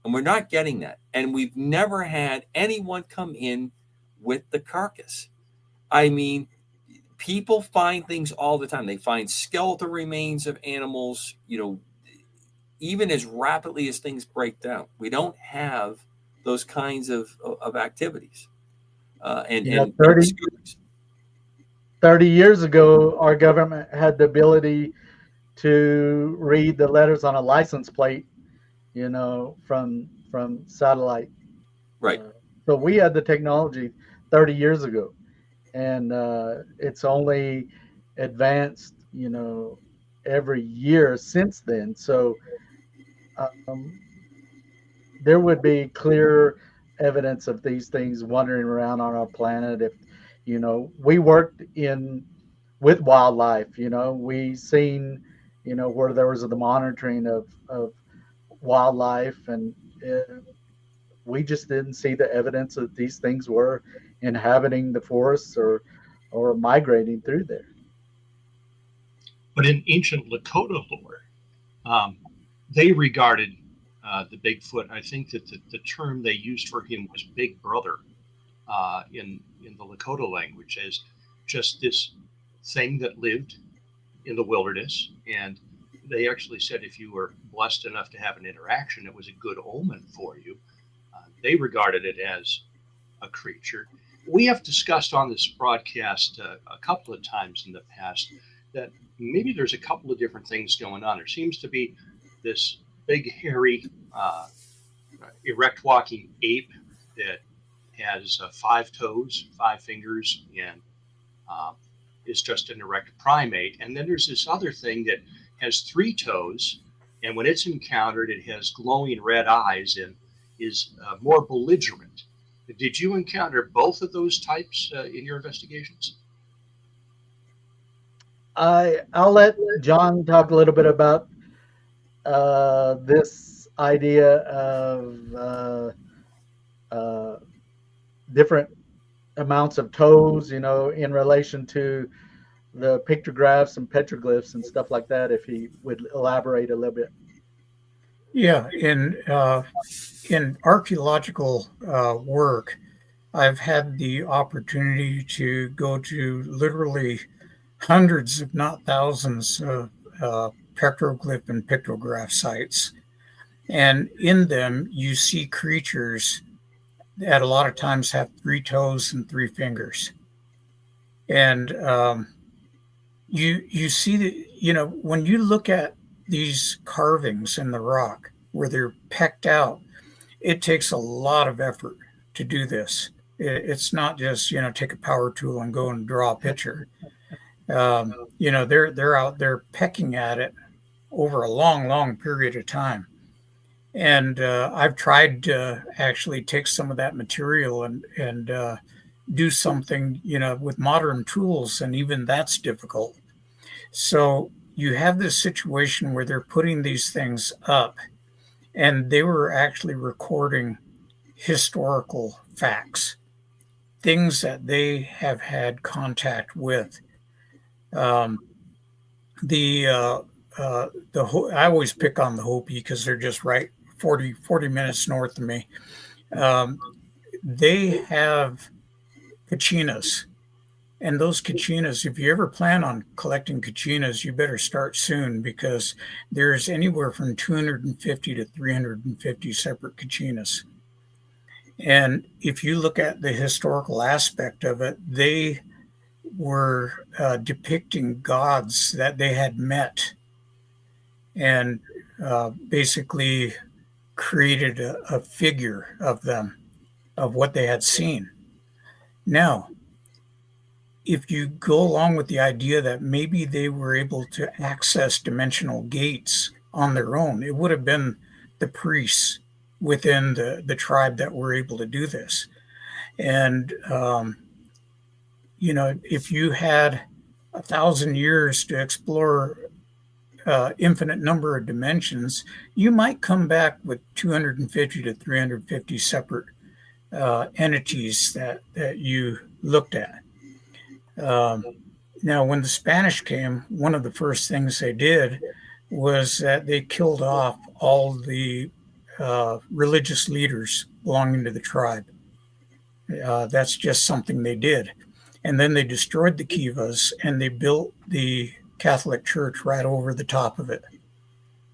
And we're not getting that. And we've never had anyone come in with the carcass. I mean, people find things all the time. They find skeletal remains of animals, even as rapidly as things break down. We don't have those kinds of activities. And 30 years ago, our government had the ability to read the letters on a license plate, from satellite. Right. So we had the technology 30 years ago. And it's only advanced, every year since then. So there would be clear evidence of these things wandering around on our planet. If, we worked with wildlife, we seen, where there was the monitoring of wildlife, and we just didn't see the evidence that these things were inhabiting the forests or migrating through there. But in ancient Lakota lore, they regarded the Bigfoot. I think that the term they used for him was Big Brother in the Lakota language, as just this thing that lived in the wilderness. And they actually said if you were blessed enough to have an interaction, it was a good omen for you. They regarded it as a creature. We have discussed on this broadcast a couple of times in the past that maybe there's a couple of different things going on. There seems to be this big, hairy, erect walking ape that has 5 toes, 5 fingers, and is just an erect primate. And then there's this other thing that has 3 toes, and when it's encountered, it has glowing red eyes and is more belligerent. Did you encounter both of those types in your investigations? I'll let John talk a little bit about this idea of different amounts of toes, in relation to the pictographs and petroglyphs and stuff like that, if he would elaborate a little bit. Yeah, in archaeological work, I've had the opportunity to go to literally hundreds, if not thousands, of petroglyph and pictograph sites. And in them, you see creatures that a lot of times have 3 toes and 3 fingers. And you see that, when you look at these carvings in the rock where they're pecked out, it takes a lot of effort to do this. It's not just, take a power tool and go and draw a picture. They're out there pecking at it over a long, long period of time. And I've tried to actually take some of that material and do something, with modern tools, and even that's difficult. So you have this situation where they're putting these things up, and they were actually recording historical facts, things that they have had contact with. I always pick on the Hopi because they're just right 40 minutes north of me. They have kachinas. And those kachinas, if you ever plan on collecting kachinas, you better start soon, because there's anywhere from 250 to 350 separate kachinas. And if you look at the historical aspect of it, they were depicting gods that they had met, and basically created a figure of them, of what they had seen. Now, if you go along with the idea that maybe they were able to access dimensional gates on their own, it would have been the priests within the tribe that were able to do this. And, if you had 1,000 years to explore infinite number of dimensions, you might come back with 250 to 350 separate entities that you looked at. Now, when the Spanish came, one of the first things they did was that they killed off all the religious leaders belonging to the tribe. That's just something they did. And then they destroyed the kivas, and they built the Catholic Church right over the top of it,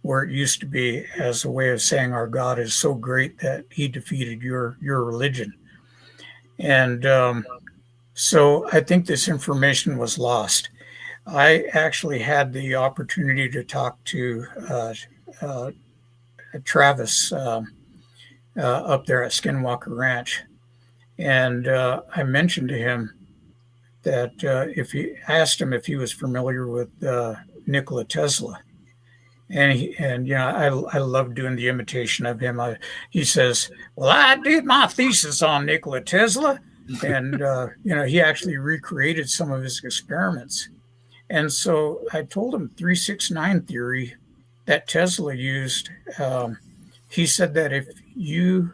where it used to be, as a way of saying our God is so great that he defeated your religion. And so I think this information was lost. I actually had the opportunity to talk to Travis up there at Skinwalker Ranch. And I mentioned to him that I asked him if he was familiar with Nikola Tesla. And I love doing the imitation of him. He says, well, I did my thesis on Nikola Tesla. And, he actually recreated some of his experiments. And so I told him 369 theory that Tesla used. He said that if you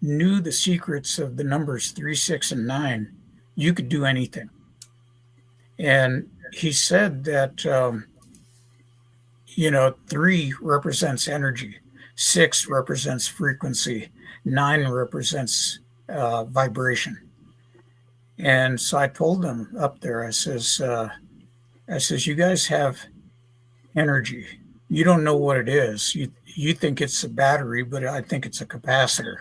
knew the secrets of the numbers 3, 6, and 9, you could do anything. And he said that, 3 represents energy, 6 represents frequency, 9 represents vibration. And so I told them up there, I says, you guys have energy. You don't know what it is. You think it's a battery, but I think it's a capacitor,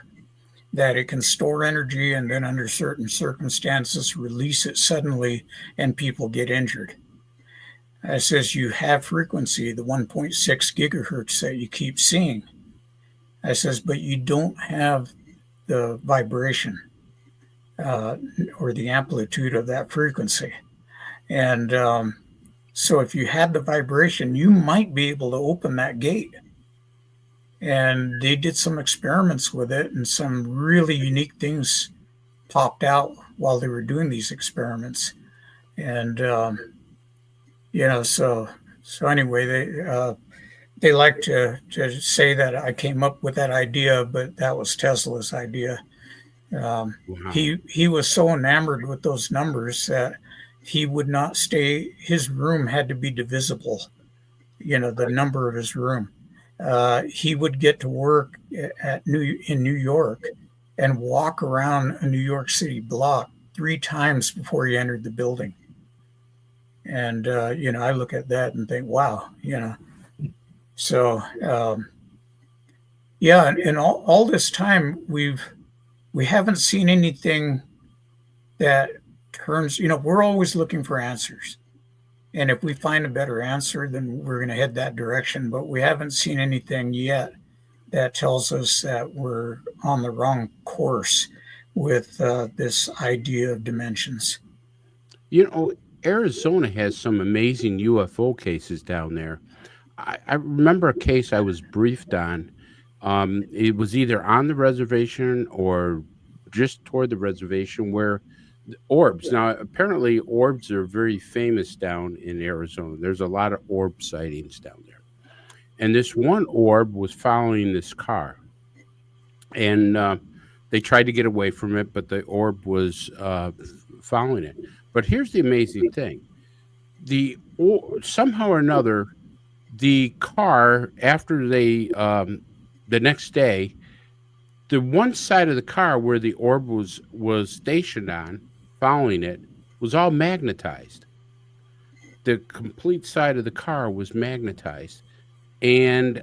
that it can store energy and then under certain circumstances release it suddenly and people get injured. I says, you have frequency, the 1.6 gigahertz that you keep seeing. I says, but you don't have the vibration or the amplitude of that frequency. And so if you had the vibration, you might be able to open that gate. And they did some experiments with it, and some really unique things popped out while they were doing these experiments. And so anyway, they like to say that I came up with that idea, but that was Tesla's idea. Wow. He was so enamored with those numbers that he would not stay. His room had to be divisible, the number of his room. He would get to work in New York and walk around a New York City block 3 times before he entered the building. And, I look at that and think, wow, So, and all this time we haven't seen anything that turns, we're always looking for answers. And if we find a better answer, then we're going to head that direction. But we haven't seen anything yet that tells us that we're on the wrong course with this idea of dimensions. Arizona has some amazing UFO cases down there. I remember a case I was briefed on. It was either on the reservation or just toward the reservation where orbs. Now, apparently, orbs are very famous down in Arizona. There's a lot of orb sightings down there. And this one orb was following this car. And they tried to get away from it, but the orb was following it. But here's the amazing thing. Somehow or another, the car, after they, the next day, the one side of the car where the orb was stationed on, following it, was all magnetized. The complete side of the car was magnetized. And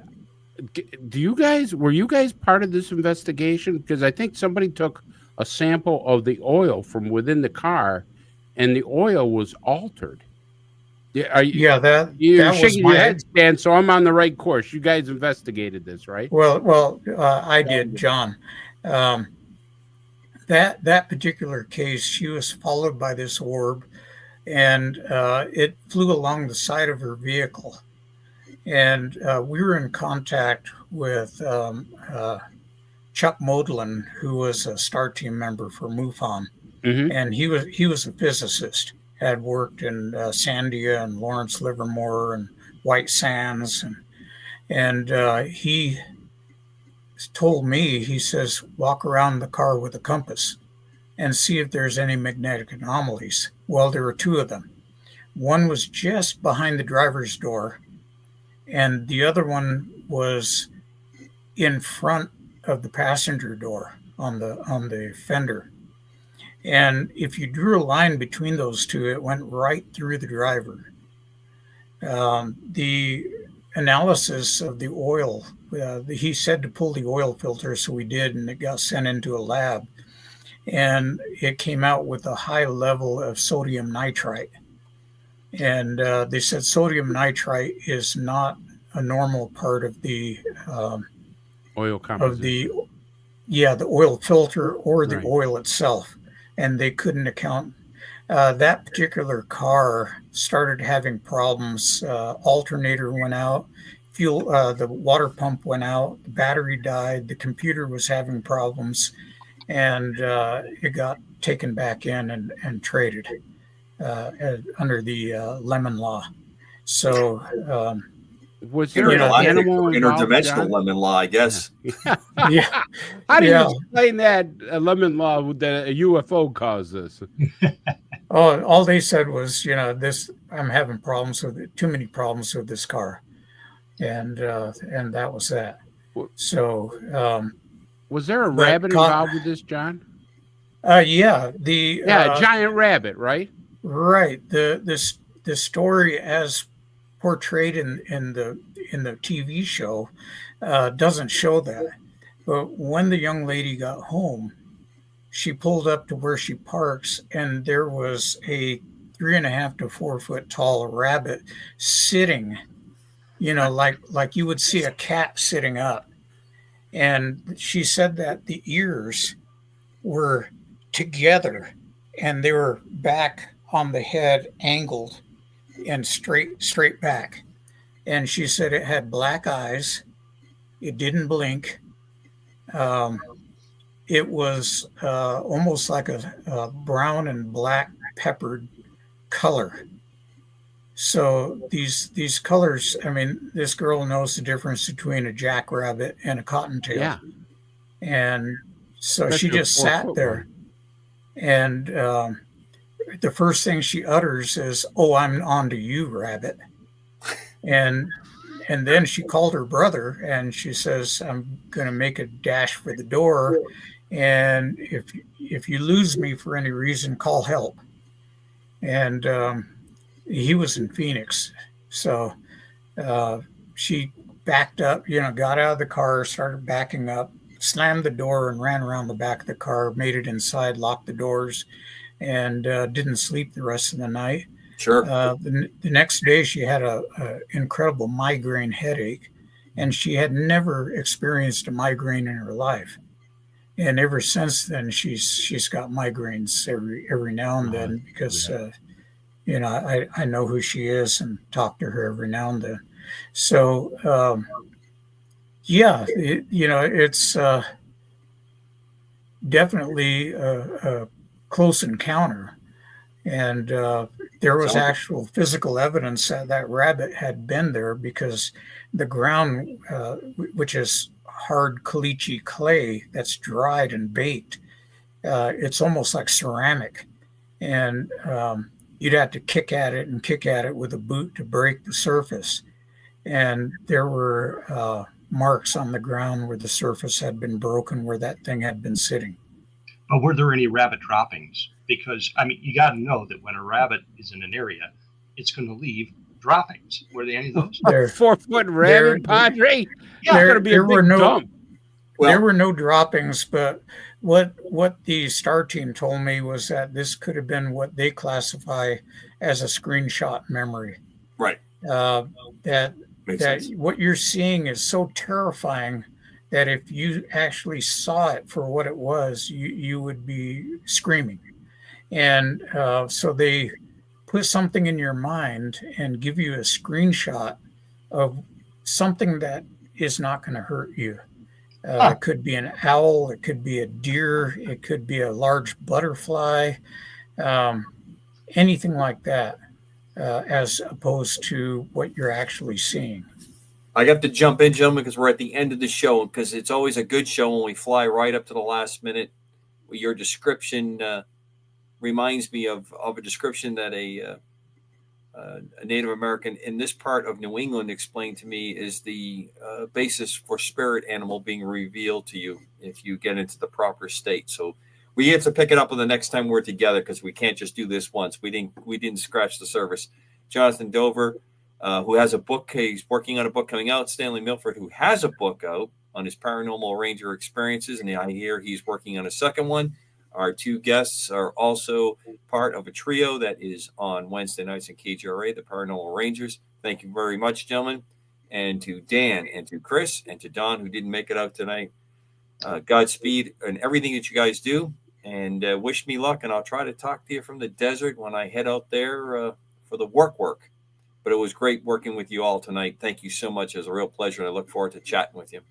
were you guys part of this investigation? Because I think somebody took a sample of the oil from within the car, and the oil was altered. You're that shaking your head, Stan, so I'm on the right course. You guys investigated this, right? Well, I did, John. That particular case, she was followed by this orb, and it flew along the side of her vehicle. And we were in contact with Chuck Modlin, who was a STAR team member for MUFON. Mm-hmm. And he was a physicist, had worked in Sandia and Lawrence Livermore and White Sands. And he told me, he says, walk around the car with a compass and see if there's any magnetic anomalies. Well, there were 2 of them. One was just behind the driver's door, and the other one was in front of the passenger door on the fender. And if you drew a line between those 2, it went right through the driver. The analysis of the oil, he said to pull the oil filter, so we did, and it got sent into a lab. And it came out with a high level of sodium nitrite. And they said sodium nitrite is not a normal part of the oil composition. The oil filter or the Right. oil itself. And they couldn't account. That particular car started having problems. Alternator went out, the water pump went out, the battery died, the computer was having problems, and it got taken back in and traded under the Lemon Law. So was there an animal interdimensional lemon law, I guess. Yeah. How do you explain that lemon law that a UFO caused this? All they said was, I'm having problems with it, too many problems with this car, and that was that. So, was there a rabbit involved with this, John? Yeah, the Yeah, a giant rabbit, right? right. The story as portrayed in the TV show doesn't show that. But when the young lady got home, she pulled up to where she parks, and there was a 3.5 to 4 foot tall rabbit sitting, like you would see a cat sitting up. And she said that the ears were together and they were back on the head, angled and straight back. And she said it had black eyes. It didn't blink. Um, it was almost like a brown and black peppered color. So these colors, I mean, this girl knows the difference between a jackrabbit and a cottontail. Yeah. And so Especially she a just sat 4-foot there, and the first thing she utters is, "Oh, I'm on to you, rabbit." And then she called her brother, and she says, "I'm going to make a dash for the door, and if you lose me for any reason, call help." And he was in Phoenix, so she backed up, got out of the car, started backing up, slammed the door, and ran around the back of the car, made it inside, locked the doors, and didn't sleep the rest of the night. Sure. The next day, she had a incredible migraine headache, and she had never experienced a migraine in her life. And ever since then, she's got migraines every now and then because I know who she is and talk to her every now and then. So it's definitely a close encounter. And there was actual physical evidence that rabbit had been there because the ground, which is hard caliche clay that's dried and baked, it's almost like ceramic. And you'd have to kick at it with a boot to break the surface. And there were marks on the ground where the surface had been broken, where that thing had been sitting. But were there any rabbit droppings? Because, I mean, you got to know that when a rabbit is in an area, it's going to leave droppings. Were there any of those? A 4-foot rabbit, Padre? Yeah, There's going to be a big dump. There were no droppings, but what the STAR team told me was that this could have been what they classify as a screenshot memory. Right. That sense. What you're seeing is so terrifying that if you actually saw it for what it was, you would be screaming. And so they put something in your mind and give you a screenshot of something that is not going to hurt you. It could be an owl, it could be a deer, it could be a large butterfly, anything like that, as opposed to what you're actually seeing. I got to jump in, gentlemen, because we're at the end of the show, because it's always a good show when we fly right up to the last minute. Your description reminds me of a description that a Native American in this part of New England explained to me is the basis for spirit animal being revealed to you if you get into the proper state. So we have to pick it up on the next time we're together, because we can't just do this once. We didn't scratch the surface. Jonathan Dover, who has a book, he's working on a book coming out. Stanley Milford, who has a book out on his Paranormal Ranger experiences, and I hear he's working on a second one. Our two guests are also part of a trio that is on Wednesday nights in KGRA, the Paranormal Rangers. Thank you very much, gentlemen. And to Dan and to Chris and to Don, who didn't make it out tonight, Godspeed and everything that you guys do. And wish me luck. And I'll try to talk to you from the desert when I head out there for the work. But it was great working with you all tonight. Thank you so much. It was a real pleasure. And I look forward to chatting with you.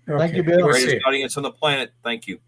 Okay. Thank you, Bill. Greatest audience on the planet. Thank you.